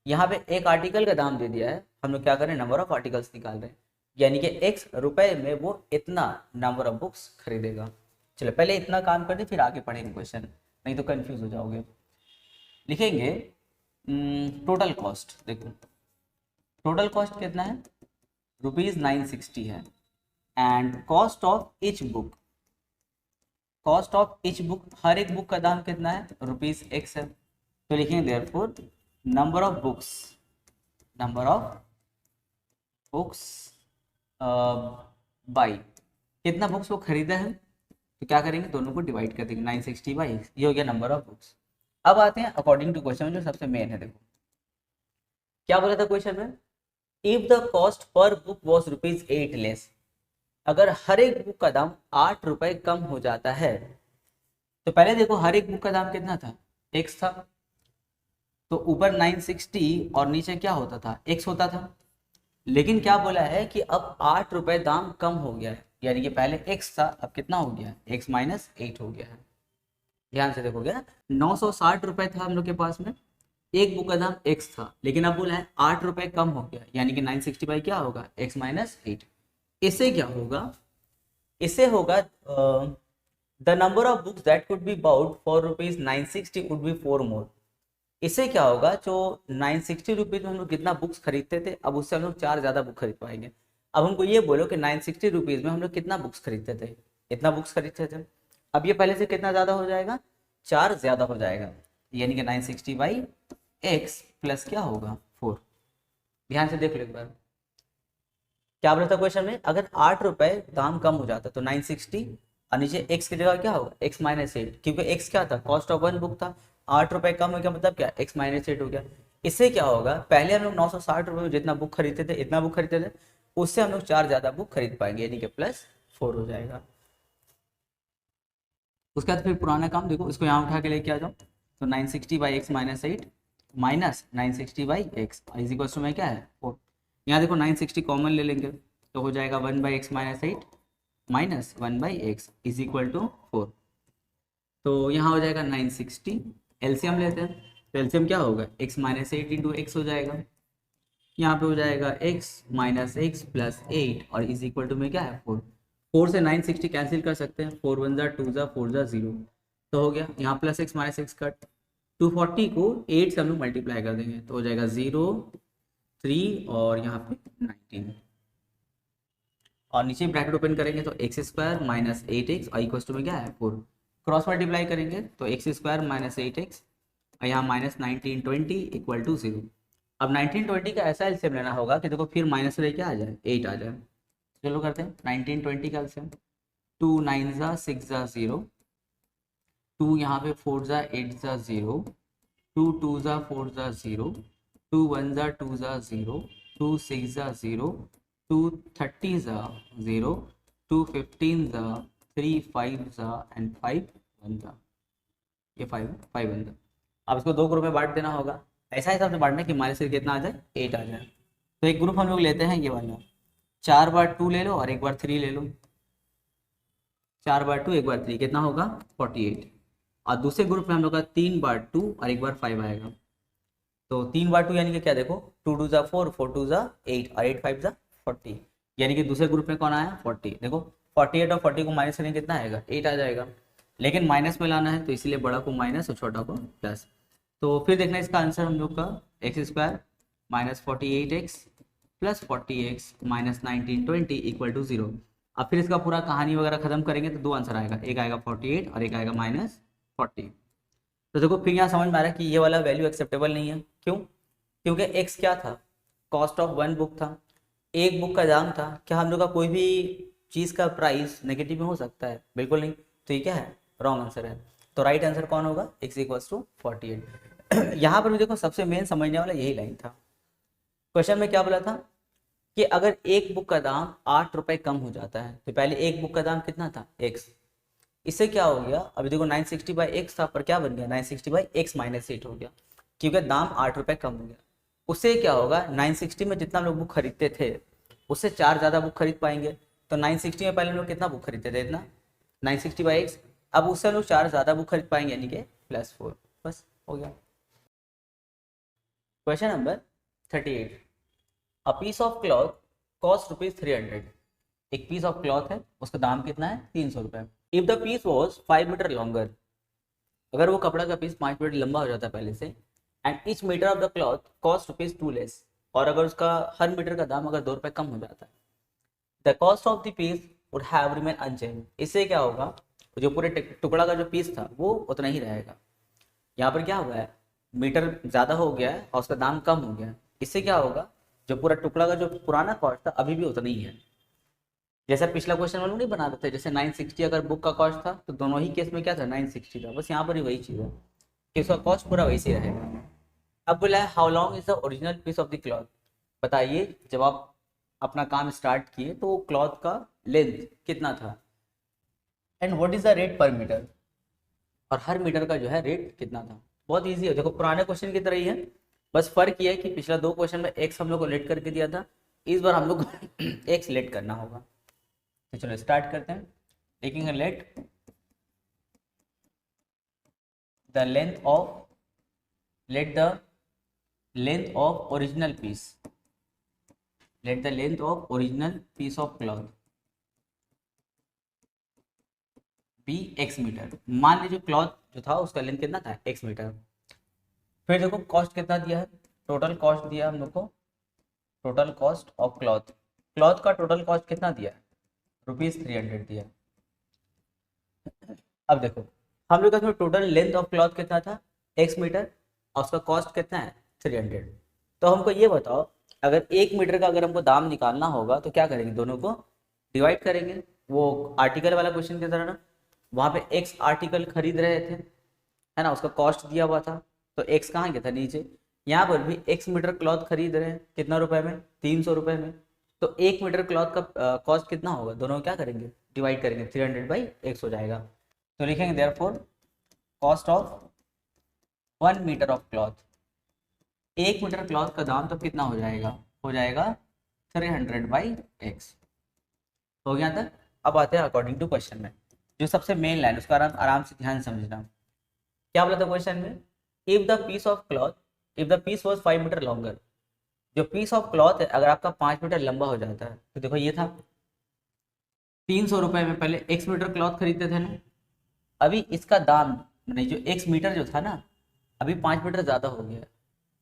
यहाँ पे एक आर्टिकल का दाम दे दिया है, हम लोग क्या करें नंबर ऑफ आर्टिकल्स निकाल रहे हैं, यानी कि x रुपए में वो इतना नंबर ऑफ बुक्स खरीदेगा। चलो पहले इतना काम कर दे फिर आगे पढ़ेंगे क्वेश्चन, नहीं तो कंफ्यूज हो जाओगे। लिखेंगे टोटल कॉस्ट, देखो टोटल कॉस्ट कितना है रुपीज 960 है, and cost of each book, cost of each book, हर एक बुक का दाम कितना है रुपीज x है। तो लिखेंगे therefore number of books, number of books by, कितना बुक्स वो खरीदा है, तो क्या करेंगे दोनों को डिवाइड कर देंगे 960/, ये हो गया नंबर ऑफ बुक्स। अब आते हैं अकॉर्डिंग टू क्वेश्चन, जो सबसे मेन है। देखो क्या बोला था क्वेश्चन में, if the cost per book was rupees 8 less, अगर हर एक बुक का दाम 8 रुपए कम हो जाता है, तो पहले देखो हर एक बुक का दाम कितना था x था, तो ऊपर 960 और नीचे क्या होता था x होता था। लेकिन क्या बोला है कि अब 8 रुपए दाम कम हो गया है, यानी कि पहले x था अब कितना हो गया है x माइनस 8 हो गया है। ध्यान से देखोगे 960 रुपए था हम लोग के पास में, एक बुक का दाम x था, लेकिन अब बोला है 8 रुपए कम हो गया, यानी कि 960 क्या होगा, x माइनस 8। इससे क्या होगा, इससे होगा the number of books that could be bought for rupees 960 would be 4 more. इससे क्या होगा, जो 960 रुपीज में हम लोग कितना बुक्स खरीदते थे, अब उससे हम लोग 4 ज्यादा बुक खरीद पाएंगे। अब हमको ये बोलो कि 960 रुपीज में हम लोग कितना बुक्स खरीदते थे, इतना बुक्स खरीदते थे। अब ये पहले से कितना ज्यादा हो जाएगा, 4 ज्यादा हो जाएगा, यानी कि 960 बाई एक्स प्लस क्या होगा 4। ध्यान से देख लो एक बार, क्या बोला था क्वेश्चन में, अगर 8 रुपए दाम कम हो जाता तो 960 और नीचे x की जगह क्या होगा, x माइनस 8, क्योंकि x क्या था, कॉस्ट ऑफ वन बुक था। 8 रुपए कम हो गया मतलब क्या, x माइनस 8 हो गया। इससे क्या होगा, पहले हम लोग 960 रुपए में जितना बुक खरीदते थे, इतना बुक खरीदते थे, उससे हम लोग 4 ज्यादा बुक खरीद पाएंगे, यानी कि प्लस 4 हो जाएगा। उसके बाद फिर पुराना काम देखो, इसको यहाँ उठा के लेके आ जाओ, तो 960 by X minus 8 minus 960 by X is equal to में क्या है 4। यहाँ देखो 960 कॉमन ले लेंगे तो हो जाएगा 1 by X minus 8 minus 1 by X is equal to 4। तो यहाँ हो जाएगा 960, एलसीएम लेते हैं, तो एलसीएम क्या होगा, x माइनस 8 इंटू एक्स हो जाएगा, यहाँ पे हो जाएगा x माइनस एक्स प्लस 8 और इज इक्वल टू में क्या है 4। 4 से 960 कैंसिल कर सकते हैं, 4 1 2 4 0, तो हो गया यहाँ plus x minus x cut. 240 को 8 से हम लोग मल्टीप्लाई कर देंगे तो हो जाएगा 0 3 और यहाँ पे 19, और नीचे ब्रैकेट ओपन करेंगे तो एक्स स्क्वायर माइनस 8x और इक्वल टू में क्या है 4। क्रॉस मल्टीप्लाई करेंगे तो एक्स स्क्वायर माइनस 8x और यहाँ माइनस 1920 इक्वल टू 0। अब 1920 का ऐसा एलसीएम लेना होगा कि देखो फिर माइनस रह क्या आ जाए 8 आ जाए। चलो करते हैं 1920 का एलसीएम, 2 9 ज़ा 6 ज़ा 0, 2 यहाँ पे 4 ज़ा 8 ज़ा 0, 2 2 ज़ा 4 ज़ा 0, 2 1 ज़ा 2 ज़ा 0, 2 6 ज़ा 0, 2 30 ज़ा 0, 2 15 ज़ा 3 5 ज़ा एंड 5 1 ज़ा, ये 5 5 1 ज़ा। अब इसको दो ग्रुप में बांट देना होगा, ऐसा हिसाब से बांटना कि माइनस से कितना आ जाए 8 आ जाए। तो एक ग्रुप हम लोग लेते हैं ये वाला, 4 बार 2 ले लो और एक बार 3 ले लो, 4 बार 2 एक बार 3 कितना होगा 48। और दूसरे ग्रुप में हम लोग का 3 बार 2 और एक बार 5 आएगा, तो 3 बार 2 यानी कि क्या देखो 2 2 ज़ा 4 4 2 ज़ा 8 और 8 5 ज़ा 40, यानी कि दूसरे ग्रुप में कौन आया 40। देखो 48 और 40 को माइनस करेंगे कितना आएगा 8 आ जाएगा, लेकिन माइनस में लाना है तो इसीलिए बड़ा को माइनस और छोटा को प्लस। तो फिर देखना इसका आंसर हम लोग का X square minus 48x plus 40x minus 1920 equal to 0। अब फिर इसका पूरा कहानी वगैरह खत्म करेंगे तो दो आंसर आएगा, एक आएगा 48 और एक आएगा माइनस 40। तो देखो फिर यहाँ समझ में आ रहा है कि ये वाला वैल्यू एक्सेप्टेबल नहीं है, क्यों, क्योंकि x क्या था, कॉस्ट ऑफ वन बुक था, एक बुक का दाम था। क्या हम लोग का कोई भी चीज़ का प्राइस नेगेटिव में हो सकता है, बिल्कुल नहीं। तो ये क्या है, रॉन्ग आंसर है। तो राइट आंसर कौन होगा, x इक्वल्स टू 48। यहाँ पर भी देखो सबसे मेन समझने वाला यही लाइन था। क्वेश्चन में क्या बोला था कि अगर एक बुक का दाम 8 रुपए कम हो जाता है, तो पहले एक बुक का दाम कितना था x, इससे क्या हो गया, अभी देखो 960 बाई एक्स था पर क्या बन गया 960 बाई एक्स माइनस 8 हो गया, क्योंकि दाम 8 रुपए कम हो गया। उससे क्या होगा 960 में जितना लोग बुक खरीदते थे उससे 4 ज़्यादा बुक खरीद पाएंगे। तो 960 में पहले हम लोग कितना बुक खरीदते थे, इतना 960 बाई एक्स, अब उससे हम लोग 4 ज़्यादा बुक खरीद पाएंगे, यानी कि +4, बस हो गया। Question number 38, a piece of cloth cost rupees 300। एक पीस ऑफ क्लॉथ है, उसका दाम कितना है 300 रुपये। If the piece was 5 metre longer, अगर वो कपड़ा का पीस 5 मीटर लंबा हो जाता है पहले से, and each metre of the cloth cost rupees 2 less, और अगर उसका हर मीटर का दाम अगर 2 रुपये कम हो जाता है, the cost of the piece would have remain unchange. इससे क्या होगा, जो पूरे टुकड़ा का जो पीस था वो उतना ही रहेगा। यहाँ पर क्या हुआ है, मीटर ज़्यादा हो गया है और उसका दाम कम हो गया है। इससे क्या होगा, जो पूरा टुकड़ा का जो पुराना कॉस्ट था अभी भी उतना ही है। जैसा पिछला क्वेश्चन हम लोग नहीं बना रहे थे, जैसे 960 अगर बुक का कॉस्ट था तो दोनों ही केस में क्या था 960 था, बस यहाँ पर ही वही चीज़ है कि उसका कॉस्ट पूरा वैसे रहेगा। अब बोला है how long is the original piece of the cloth, बताइए जब आप अपना काम स्टार्ट किए तो क्लॉथ का लेंथ कितना था, and what is the rate पर मीटर, और हर मीटर का जो है रेट कितना था। बहुत ईजी है, देखो पुराने क्वेश्चन की तरह ही है, बस फर्क ये है कि पिछला दो क्वेश्चन में एक्स हम लोग को लेट करके दिया था, इस बार हम लोग को एक्स लेट करना होगा। तो चलो स्टार्ट करते हैं, taking a let the length of, let the length of original piece, let the length of original piece of cloth be x metre. मान लीजिए क्लॉथ जो था उसका लेंथ कितना था, एक्स मीटर। फिर देखो कॉस्ट कितना दिया है, टोटल कॉस्ट दिया हम लोग को, total cost of cloth, cloth का टोटल कॉस्ट कितना दिया है, ₹300 दिया। अब देखो हम लोग का इसमें टोटल लेंथ ऑफ क्लॉथ कितना था, एक्स मीटर, और उसका कॉस्ट कितना है 300। तो हमको ये बताओ, अगर 1 मीटर का अगर हमको दाम निकालना होगा तो क्या करेंगे, दोनों को डिवाइड करेंगे। वो आर्टिकल वाला क्वेश्चन की तरह ना, वहाँ पे एक्स आर्टिकल खरीद रहे थे, है ना, उसका कॉस्ट दिया हुआ था, तो एक्स कहाँ गया था, नीचे। यहाँ पर भी एक्स मीटर क्लॉथ खरीद रहे हैं, कितना रुपए में, 300 रुपये में। तो 1 मीटर क्लॉथ का कॉस्ट कितना होगा, दोनों को क्या करेंगे, डिवाइड करेंगे, 300/x हो जाएगा। तो लिखेंगे therefore cost of 1 metre of cloth, 1 metre cloth का दाम तो कितना हो जाएगा 300/x। हो गया तक। अब आते हैं अकॉर्डिंग टू क्वेश्चन में, जो सबसे मेन लाइन उसका आराम से ध्यान समझना। क्या बोला था क्वेश्चन में, if the piece of cloth, if the piece was 5 metre longer, जो पीस ऑफ क्लॉथ है अगर आपका 5 मीटर लंबा हो जाता है, तो देखो ये था 300 रुपये में पहले एक्स मीटर क्लॉथ खरीदते थे ना, अभी इसका दाम नहीं, जो एक्स मीटर जो था ना, अभी 5 मीटर ज़्यादा हो गया है।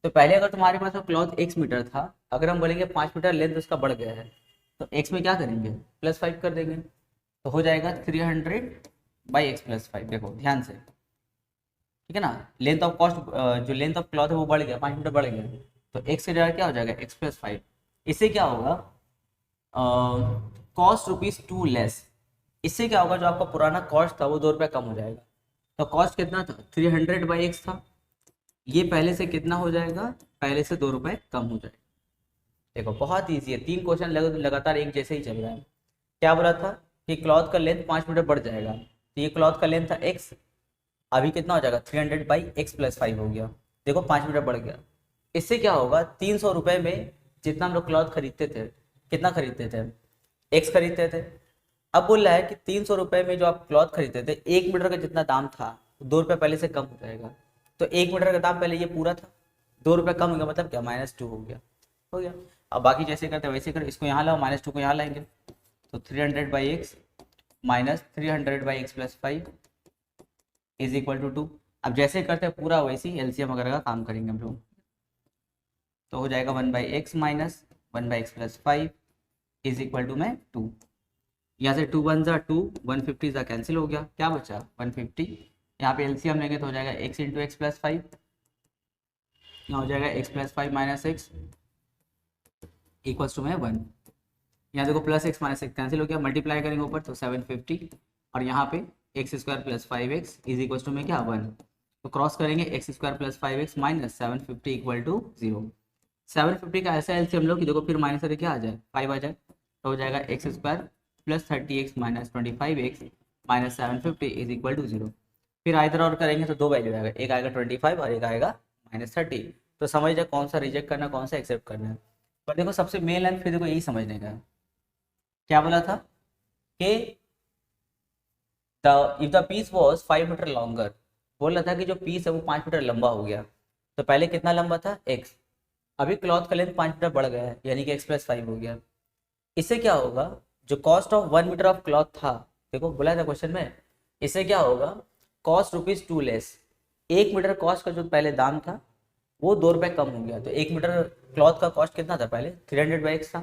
तो पहले अगर तुम्हारे पास क्लॉथ एक्स मीटर था, अगर हम बोलेंगे 5 मीटर लेंथ उसका बढ़ गया है, तो एक्स में क्या करेंगे, +5 कर देंगे, तो हो जाएगा 300/x +5। देखो ध्यान से, ठीक है ना, लेंथ ऑफ कॉस्ट, जो लेंथ ऑफ क्लॉथ है वो बढ़ गया, 5 मीटर बढ़ गया, तो एक्स की जगह क्या हो जाएगा, x +5। इससे क्या होगा, कॉस्ट ₹2 लेस। इससे क्या होगा, जो आपका पुराना कॉस्ट था वो 2 रुपये कम हो जाएगा। तो कॉस्ट कितना था, 300/x था, ये पहले से कितना हो जाएगा, पहले से 2 रुपये कम हो जाएगा। देखो बहुत ईजी है, 3 क्वेश्चन लगातार एक जैसे ही चल रहा है। क्या बोला था कि क्लॉथ का लेंथ 5 मीटर बढ़ जाएगा, तो ये क्लॉथ का लेंथ था x, अभी कितना हो जाएगा 300/x +5 हो गया। देखो 5 मीटर बढ़ गया। इससे क्या होगा, 300 रुपये में जितना हम लोग क्लॉथ खरीदते थे, कितना खरीदते थे, एक्स खरीदते थे। अब बोल रहा है कि 300 रुपये में जो आप क्लॉथ खरीदते थे, 1 मीटर का जितना दाम था 2 रुपये पहले से कम हो जाएगा। तो 1 मीटर का दाम पहले ये पूरा था, 2 रुपये कम हो गया, मतलब क्या, -2 हो गया, हो गया। अब बाकी जैसे करते हैं वैसे कर, इसको यहाँ लाओ, -2 को यहाँ लाएंगे, तो 300/x -300/x +5 = 2। अब जैसे करते हैं पूरा वैसे ही एलसीएम वगैरह का काम करेंगे हम लोग, तो हो जाएगा 1/x - 1/x +5 में 2। यहाँ से 2 × 2, 150 सा कैंसिल हो गया, क्या बचा 150। यहाँ पे एलसीएम लेंगे तो हो जाएगा x × x +5, यहाँ हो जाएगा x +5 - x = में 1। यहाँ देखो +x - x कैंसिल हो गया, मल्टीप्लाई करेंगे ऊपर तो 750, और यहाँ पे x² + 5x = में क्या 1। तो क्रॉस करेंगे x² + 5x - 750 = 0। 750 का ऐसा एलसीएम लो कि देखो फिर माइनस करके क्या आ जाए, 5 आ जाए, तो हो जाएगा x² + 30x - 25x - 750 = 0। फिर इधर और करेंगे तो 2 वैल्यू आएगा, एक आएगा 25 और एक आएगा -30। तो समझ जाए कौन सा रिजेक्ट करना है, कौन सा एक्सेप्ट करना है। पर देखो सबसे मेन लाइन फिर देखो यही समझने का है। क्या बोला था कि if the piece was 5 metre longer, बोल रहा था कि जो पीस है वो 5 मीटर लंबा हो गया। तो पहले कितना लंबा था, x, अभी क्लॉथ का लेंथ 5 मीटर बढ़ गया है, यानी कि x +5 हो गया। इससे क्या होगा, जो cost of 1 metre of cloth था, देखो बोला था क्वेश्चन में, इससे क्या होगा, कॉस्ट ₹2 लेस। 1 मीटर कॉस्ट का जो पहले दाम था वो 2 रुपये कम हो गया। तो 1 मीटर क्लॉथ का कॉस्ट कितना था, पहले 300/x था,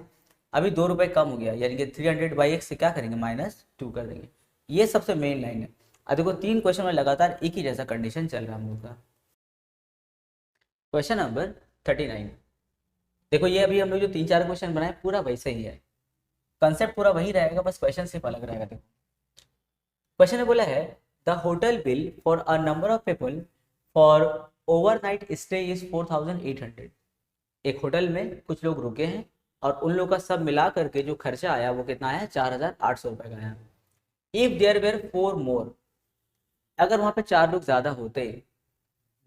अभी 2 रुपये कम हो गया, यानी कि 300/x से क्या करेंगे, -2 कर देंगे। ये सबसे मेन लाइन है। अब देखो 3 क्वेश्चन में लगातार एक ही जैसा कंडीशन चल रहा है हम लोग का। क्वेश्चन नंबर 39, देखो ये अभी हम लोग जो 3-4 क्वेश्चन बनाए पूरा वैसे ही है, कंसेप्ट पूरा वही रहेगा, बस क्वेश्चन सिर्फ अलग रहेगा। देखो क्वेश्चन में बोला है, the hotel bill for a number of people for overnight stay is 4800। एक होटल में कुछ लोग रुके हैं और उन लोगों का सब मिला करके जो खर्चा आया वो कितना आया, 4800 रुपये का आया। इफ देयर वेर 4 मोर, अगर वहां पे 4 लोग ज्यादा होते,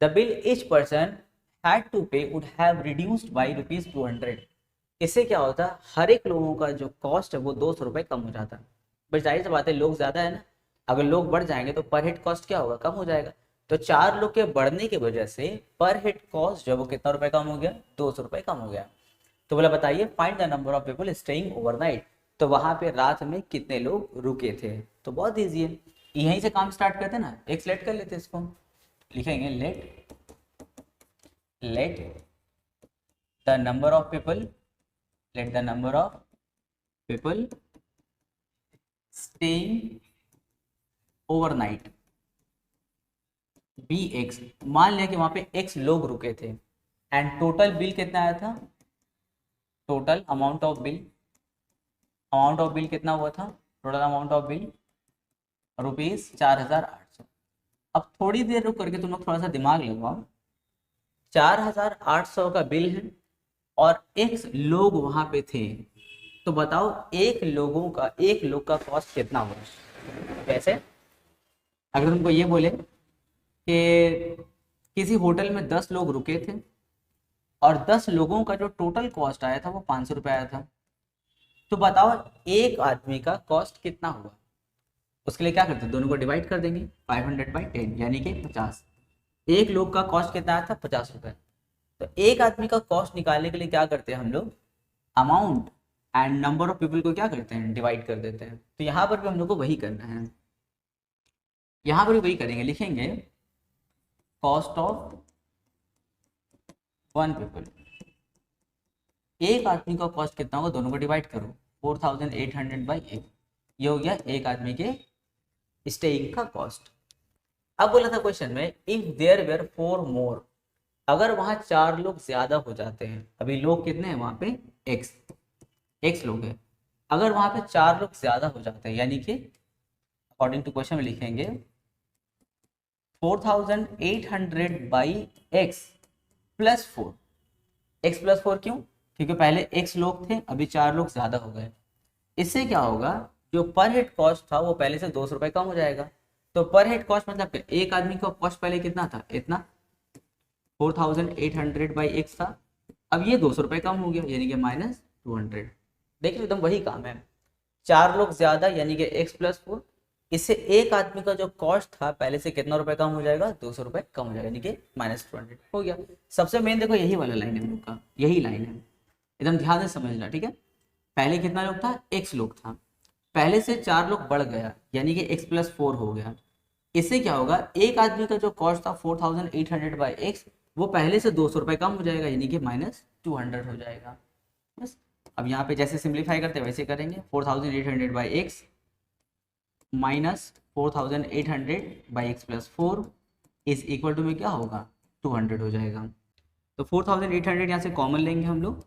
the bill each person had to pay would have reduced by ₹200। इससे क्या होता, हर एक लोगों का जो कॉस्ट है वो 200 रुपये कम हो जाता। बट जाहिर सी बात है लोग ज्यादा है ना, अगर लोग बढ़ जाएंगे तो पर हेड कॉस्ट क्या होगा, कम हो जाएगा। तो 4 लोग के बढ़ने की वजह से पर हेड कॉस्ट जो है वो कितना रुपए कम हो गया, 200 रुपए कम हो गया। तो बोला बताइए find the number of people staying overnight, तो वहां पे रात में कितने लोग रुके थे। तो बहुत ईजी है, यहीं से काम स्टार्ट करते हैं ना, एक सेलेक्ट कर लेते हैं इसको, लिखेंगे let the number of people, let the number of people staying overnight be x. मान लिया कि वहां पे एक्स लोग रुके थे एंड टोटल बिल कितना आया था, total amount of bill, amount of bill कितना हुआ था, टोटल अमाउंट ऑफ बिल ₹4,800। अब थोड़ी देर रुक करके तुम लोग थोड़ा सा दिमाग लगाओ, 4,800 का बिल है और एक्स लोग वहां पे थे, तो बताओ एक लोग का कॉस्ट कितना हुआ। कैसे, अगर तुमको ये बोले कि किसी होटल में 10 लोग रुके थे और 10 लोगों का जो टोटल कॉस्ट आया था वो 500 रुपये आया था, तो बताओ एक आदमी का कॉस्ट कितना हुआ। उसके लिए क्या करते हैं, दोनों को डिवाइड कर देंगे, 500/10 यानी कि 50। एक लोग का कॉस्ट कितना आया था, 50 रुपये। तो एक आदमी का कॉस्ट निकालने के लिए क्या करते हैं हम लोग, amount and number of people को क्या करते हैं, डिवाइड कर देते हैं। तो यहाँ पर भी हम लोग को वही करना है, यहाँ पर भी वही करेंगे, लिखेंगे कॉस्ट ऑफ वन पीपल, एक आदमी का कॉस्ट कितना होगा, दोनों को डिवाइड करो, 4,800/8, ये हो गया एक आदमी के स्टेइंग का कॉस्ट। अब बोला था क्वेश्चन में इफ देयर वेर 4 मोर, अगर वहां 4 लोग ज्यादा हो जाते हैं, अभी लोग कितने हैं वहां पे, एक्स लोग हैं, अगर वहां पे 4 लोग ज्यादा हो जाते हैं, यानी कि अकॉर्डिंग टू क्वेश्चन में लिखेंगे 4,800/x प्लस 4, x प्लस 4 क्यों, क्योंकि पहले x लोग थे, अभी 4 लोग ज्यादा हो गए। इससे क्या होगा, जो पर हेड कॉस्ट था वो पहले से 200 रुपये कम हो जाएगा। तो पर हेड कॉस्ट मतलब एक आदमी का कॉस्ट पहले कितना था, इतना 4,800/x था, अब ये 200 रुपये कम हो गया यानी कि -200। देखिए एकदम वही काम है, 4 लोग ज्यादा यानी कि x प्लस 4, इससे एक आदमी का जो कॉस्ट था पहले से कितना रुपए कम हो जाएगा, 200 रुपये कम हो जाएगा यानी कि -200 हो गया। सबसे मेन देखो यही वाला लाइन है हम लोग का, यही लाइन है, एकदम ध्यान से समझना, ठीक है। पहले कितना लोग था, x लोग था, पहले से 4 लोग बढ़ गया यानी कि x प्लस 4 हो गया। इससे क्या होगा, एक आदमी का जो कॉस्ट था 4,800/x वो पहले से 200 रुपये कम हो जाएगा यानी कि -200 हो जाएगा। बस अब यहाँ पे जैसे सिंप्लीफाई करते हैं वैसे करेंगे, 4,800/x -4,800/x plus 4 is equal to में क्या होगा, 200 हो जाएगा। तो 4,800 यहाँ से कॉमन लेंगे हम लोग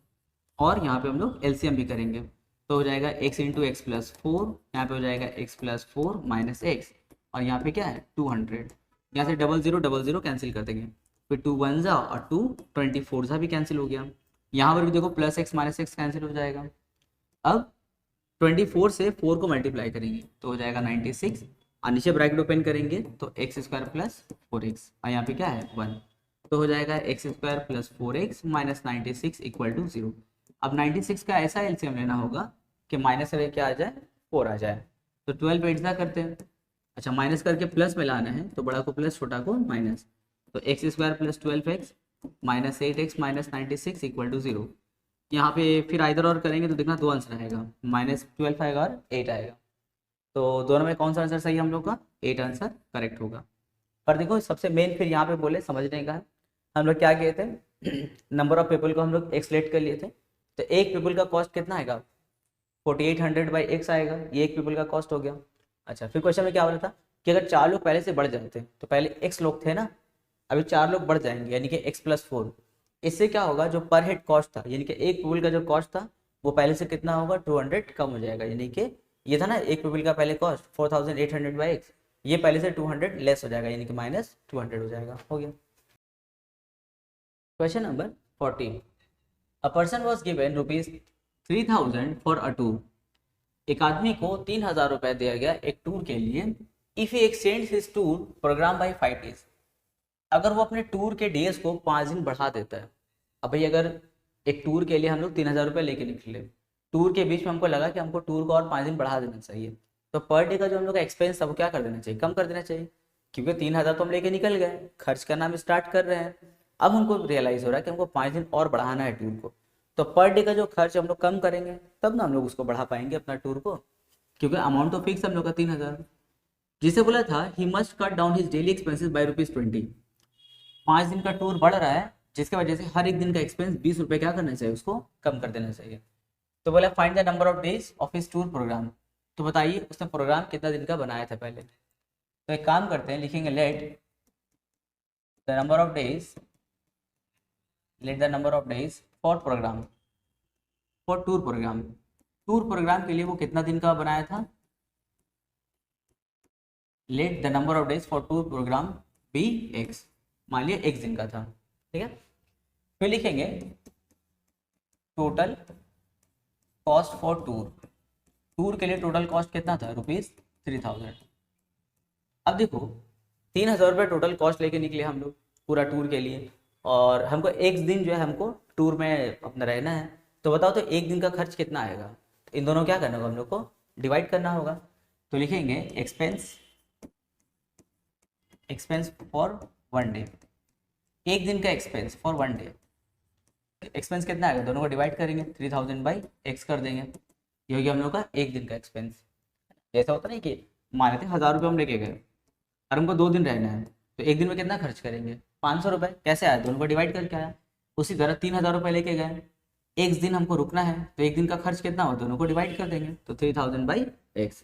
और यहाँ पे हम लोग एलसीएम भी करेंगे, तो हो जाएगा x इंटू एक्स प्लस 4, यहाँ पे हो जाएगा x प्लस 4 माइनस एक्स, और यहाँ पे क्या है 200, यहाँ से 00 कैंसिल कर देंगे, फिर 2 1 जा और 2 24 जा भी कैंसिल हो गया। यहाँ पर भी देखो plus x minus x cancel हो जाएगा। अब 24 से 4 को मल्टीप्लाई करेंगे तो हो जाएगा 96, और नीचे ब्रैकेट ओपन करेंगे तो x² प्लस 4x, और यहाँ पे क्या है 1, तो हो जाएगा x² plus 4x minus 96 equal to 0। अब 96 का ऐसा एलसीएम लेना होगा कि माइनस करके क्या आ जाए, 4 आ जाए, तो 12 8 करते हैं, अच्छा माइनस करके प्लस में लाना है तो बड़ा को प्लस छोटा को माइनस, तो x² plus 12x minus 8x minus 96 equal to 0। यहाँ पे फिर इधर और करेंगे तो देखना दो आंसर आएगा, -12 आएगा और 8 आएगा, तो दोनों में कौन सा आंसर सही है हम लोग का, 8 आंसर करेक्ट होगा। पर देखो सबसे मेन फिर यहाँ पे बोले समझने का है, हम लोग क्या किए थे नंबर ऑफ पीपल को हम लोग एक्सलेट कर लिए थे, तो एक पीपल का कॉस्ट कितना आएगा 4,800/x आएगा, ये एक पीपल का कॉस्ट हो गया। अच्छा फिर क्वेश्चन में क्या बोला था कि अगर 4 लोग पहले से बढ़ जाते हैं, तो पहले x लोग थे ना, अभी 4 लोग बढ़ जाएंगे यानी कि x प्लस 4, इससे क्या होगा जो पर हेड कॉस्ट था यानी कि एक पीपल का जो कॉस्ट था वो पहले से कितना होगा 200 कम हो जाएगा, यानी कि ये था ना एक पीपल का पहले कॉस्ट 4,800/x, ये पहले से 200 लेस हो जाएगा यानी कि -200 हो जाएगा, हो गया। Question number 14, a person was given ₹3,000 for a tour, एक आदमी को 3,000 रुपये दिया गया एक टूर के लिए, if he extend his tour programme by 5 days, अगर वो अपने टूर के डेज को 5 दिन बढ़ा देता है। अब भाई अगर एक टूर के लिए हम लोग 3,000 रुपये लेके निकले, टूर के बीच में हमको लगा कि हमको टूर को और 5 दिन बढ़ा देना चाहिए, तो पर डे का जो हम लोग का एक्सपेंस है वो क्या कर देना चाहिए, कम कर देना चाहिए। क्योंकि 3,000 तो हम लेके निकल गए, खर्च करना हम स्टार्ट कर रहे हैं। अब हमको रियलाइज़ हो रहा है कि हमको 5 दिन और बढ़ाना है टूर को, तो पर डे का जो खर्च हम लोग कम करेंगे तब ना हम लोग उसको बढ़ा पाएंगे अपना टूर को, क्योंकि अमाउंट तो फिक्स हम लोग का 3,000। जिसे बोला था ही must cut down his daily expenses by ₹20। 5 दिन का टूर बढ़ रहा है, जिसकी वजह से हर एक दिन का एक्सपेंस 20 रुपये क्या करना चाहिए, उसको कम कर देना चाहिए। तो बोला find the number of days of his tour programme. तो बताइए उसने प्रोग्राम कितना दिन का बनाया था पहले। तो एक काम करते हैं, लिखेंगे let the number of days, let the number of days for programme, for tour programme. Tour programme के लिए वो कितना दिन का बनाया था, let the number of days for tour programme be x, मान लिया x दिन का था, ठीक है। फिर लिखेंगे total cost for tour, tour के लिए टोटल कॉस्ट कितना था, ₹3000। अब देखो 3,000 रुपये टोटल कॉस्ट लेके निकले हम लोग पूरा टूर के लिए, और हमको एक दिन जो है हमको टूर में अपना रहना है। तो बताओ तो एक दिन का खर्च कितना आएगा, तो इन दोनों क्या करना होगा, हम लोग को डिवाइड करना होगा। तो लिखेंगे एक्सपेंस, एक्सपेंस फॉर 1 डे, एक दिन का एक्सपेंस फॉर 1 डे। एक्सपेंस कितना आएगा, दोनों को डिवाइड करेंगे, 3,000 बाई एक्स कर देंगे, ये हो गया हम लोग का एक दिन का एक्सपेंस। ऐसा होता नहीं कि माने थे 1,000 रुपये हम लेके गए और हमको 2 दिन रहना है, तो एक दिन में कितना खर्च करेंगे, 500 रुपये। कैसे आया, दोनों को डिवाइड करके आया। उसी तरह 3,000 रुपये लेके गए, एक दिन हमको रुकना है, तो एक दिन का खर्च कितना हो, दोनों को डिवाइड कर देंगे, तो 3,000 बाई एक्स।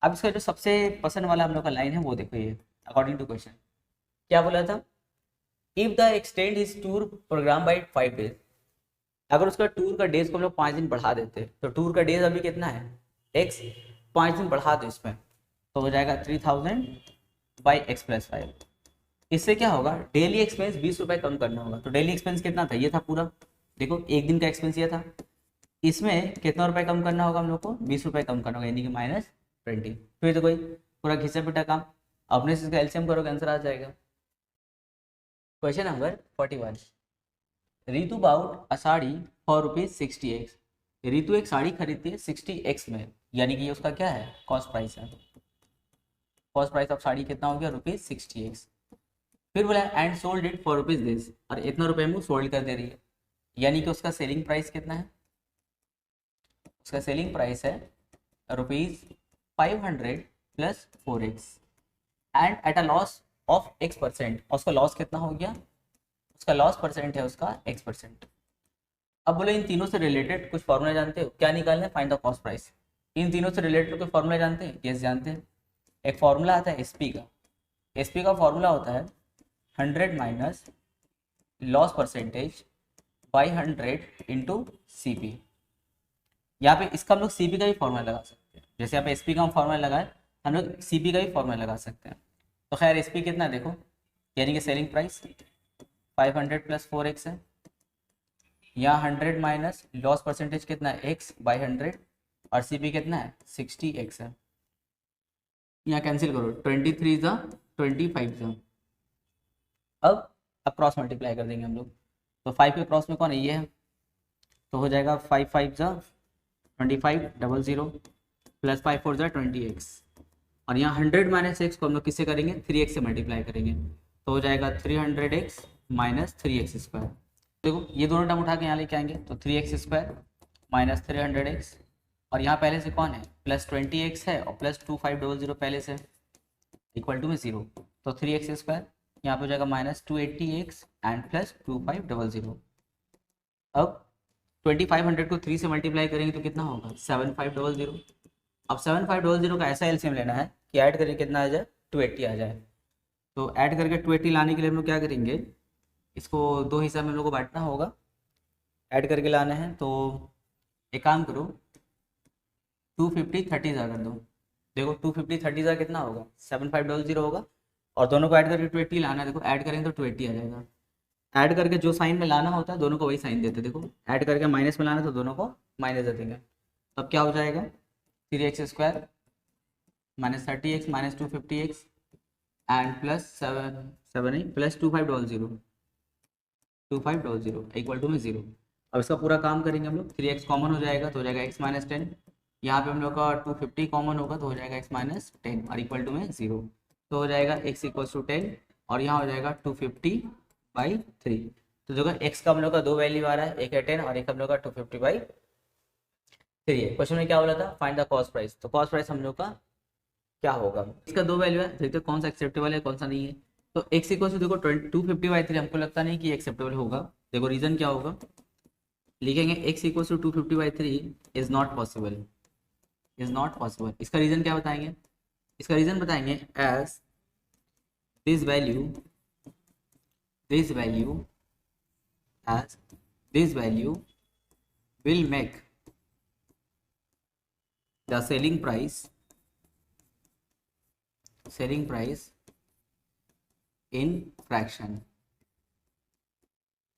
अब इसका जो सबसे पसंद वाला हम लोग का लाइन है वो देखो, ये अकॉर्डिंग टू क्वेश्चन क्या बोला था, if the extend his tour programme by 5 days, अगर उसका टूर का डेज को हम लोग 5 दिन बढ़ा देते, तो टूर का डेज अभी कितना है एक्स, 5 दिन बढ़ा दो इसमें, तो हो जाएगा 3,000 बाई एक्स प्लस 5। इससे क्या होगा, डेली एक्सपेंस 20 रुपये कम करना होगा। तो डेली एक्सपेंस कितना था, ये था पूरा, देखो एक दिन का एक्सपेंस ये था, इसमें कितना रुपये कम करना होगा हम लोग को, 20 रुपये कम करना होगा, यानी कि -20। फिर तो कोई पूरा घिसा पिटा काम, अपने से इसका एलसीएम करोगे आंसर आ जाएगा। Question number 41, Ritu bought a sari for ₹60x। Ritu एक साड़ी खरीदती है 60x में, यानी कि ये उसका क्या है, कॉस्ट प्राइस है। कॉस्ट प्राइस ऑफ साड़ी कितना हो गया, ₹60x। फिर बोला and sold it for ₹this, और इतना रुपये में सोल्ड कर दे रही है, यानी कि उसका सेलिंग प्राइस कितना है, उसका सेलिंग प्राइस है ₹500 plus 4x and at a loss of x%। और उसका लॉस कितना हो गया, उसका लॉस परसेंट है उसका x%। अब बोले इन तीनों से रिलेटेड कुछ फॉर्मूला जानते हो, क्या निकालना है, फाइंड द कॉस्ट प्राइस। इन तीनों से रिलेटेड कोई फॉर्मूला जानते हैं, यस जानते हैं। एक फॉर्मूला आता है एसपी का, एसपी का फॉर्मूला होता है 100 minus loss percentage by 100 into CP। यहाँ पे इसका हम लोग CP का भी फॉर्मूला लगा सकते हैं, जैसे यहाँ पे SP का हम फॉर्मूला लगाए, हम लोग CP का भी फॉर्मूला लगा सकते हैं। तो खैर SP कितना है देखो, यानी कि सेलिंग प्राइस 500 प्लस 4x है, यहाँ 100 माइनस लॉस परसेंटेज कितना है x बाई 100, और CP कितना है 60x है। यहाँ कैंसिल करो, 23 जा 25 जा, अब क्रॉस मल्टीप्लाई कर देंगे हम लोग। तो 5 के क्रॉस में कौन है, ये है, तो हो जाएगा 5 5 जा 25 00 प्लस 5 4 जा 20x, और यहाँ 100 माइनस एक्स को हम लोग किससे करेंगे, 3x से मल्टीप्लाई करेंगे, तो हो जाएगा 300x माइनस 3x स्क्वायर। देखो ये दोनों टर्म उठा के यहाँ लेके आएंगे, तो 3x स्क्वायर माइनस 300x, और यहाँ पहले से कौन है, प्लस 20x है, और प्लस 2500 पहले से, इक्वल टू में 0, तो 3x स्क्वायर यहाँ पे हो जाएगा माइनस 280x एंड प्लस 2500। अब 2500 को 3 से मल्टीप्लाई करेंगे तो कितना होगा, 7500। अब 7500 का ऐसा एलसीएम लेना है कि ऐड करके कितना आ जाए, 280 आ जाए। तो ऐड करके 280 लाने के लिए हम लोग क्या करेंगे, इसको 2 हिस्सा में हम लोग को बांटना होगा, ऐड करके लाना है। तो एक काम करो, 250 30 कर दो, देखो 250 30 कितना होगा, 7500 होगा, और दोनों को ऐड करके 280 लाना है, देखो ऐड करेंगे तो 280 आ जाएगा। ऐड करके जो साइन में लाना होता है दोनों को वही साइन देते, देखो ऐड करके माइनस में लाना तो दोनों को माइनस दे देंगे। तब क्या हो जाएगा, 3x square minus 30x minus 250x and plus 7 plus 2500 equal to में 0। अब इसका पूरा काम करेंगे हम लोग, 3x कॉमन हो जाएगा तो हो जाएगा x माइनस 10, यहाँ पे हम लोग का 250 कॉमन होगा तो हो जाएगा x माइनस 10 और इक्वल टू में 0। तो हो जाएगा x इक्वल्स टू 10 और यहाँ हो जाएगा 250/3। तो जो x का हम लोग का दो वैल्यू आ रहा है, एक है 10 और एक हम लोग का 250/3 है। क्वेश्चन में क्या बोला था, फाइंड द कॉस्ट प्राइस। तो कॉस्ट प्राइस हम लोग का क्या होगा, इसका दो वैल्यू है, देखते हैं कौन सा एक्सेप्टेबल है कौन सा नहीं है। तो x इक्वल टू देखो 250/3 हमको लगता नहीं कि एक्सेप्टेबल होगा। देखो रीजन क्या होगा, लिखेंगे x equal to 250/3 is not possible, is not possible. इसका रीजन क्या बताएंगे, इसका रीजन बताएंगे as this value as this value will make the selling price in fraction।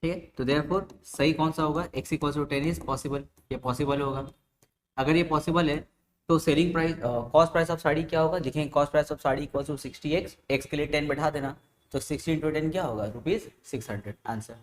ठीक है, तो therefore सही कौन सा होगा, x equal to 10 is possible, ये पॉसिबल होगा। अगर ये पॉसिबल है तो selling price cost price of sari क्या होगा, देखेंगे cost price of sari equal to 60x, x के लिए 10 बैठा देना, तो 60 × 10 क्या होगा, ₹600 आंसर।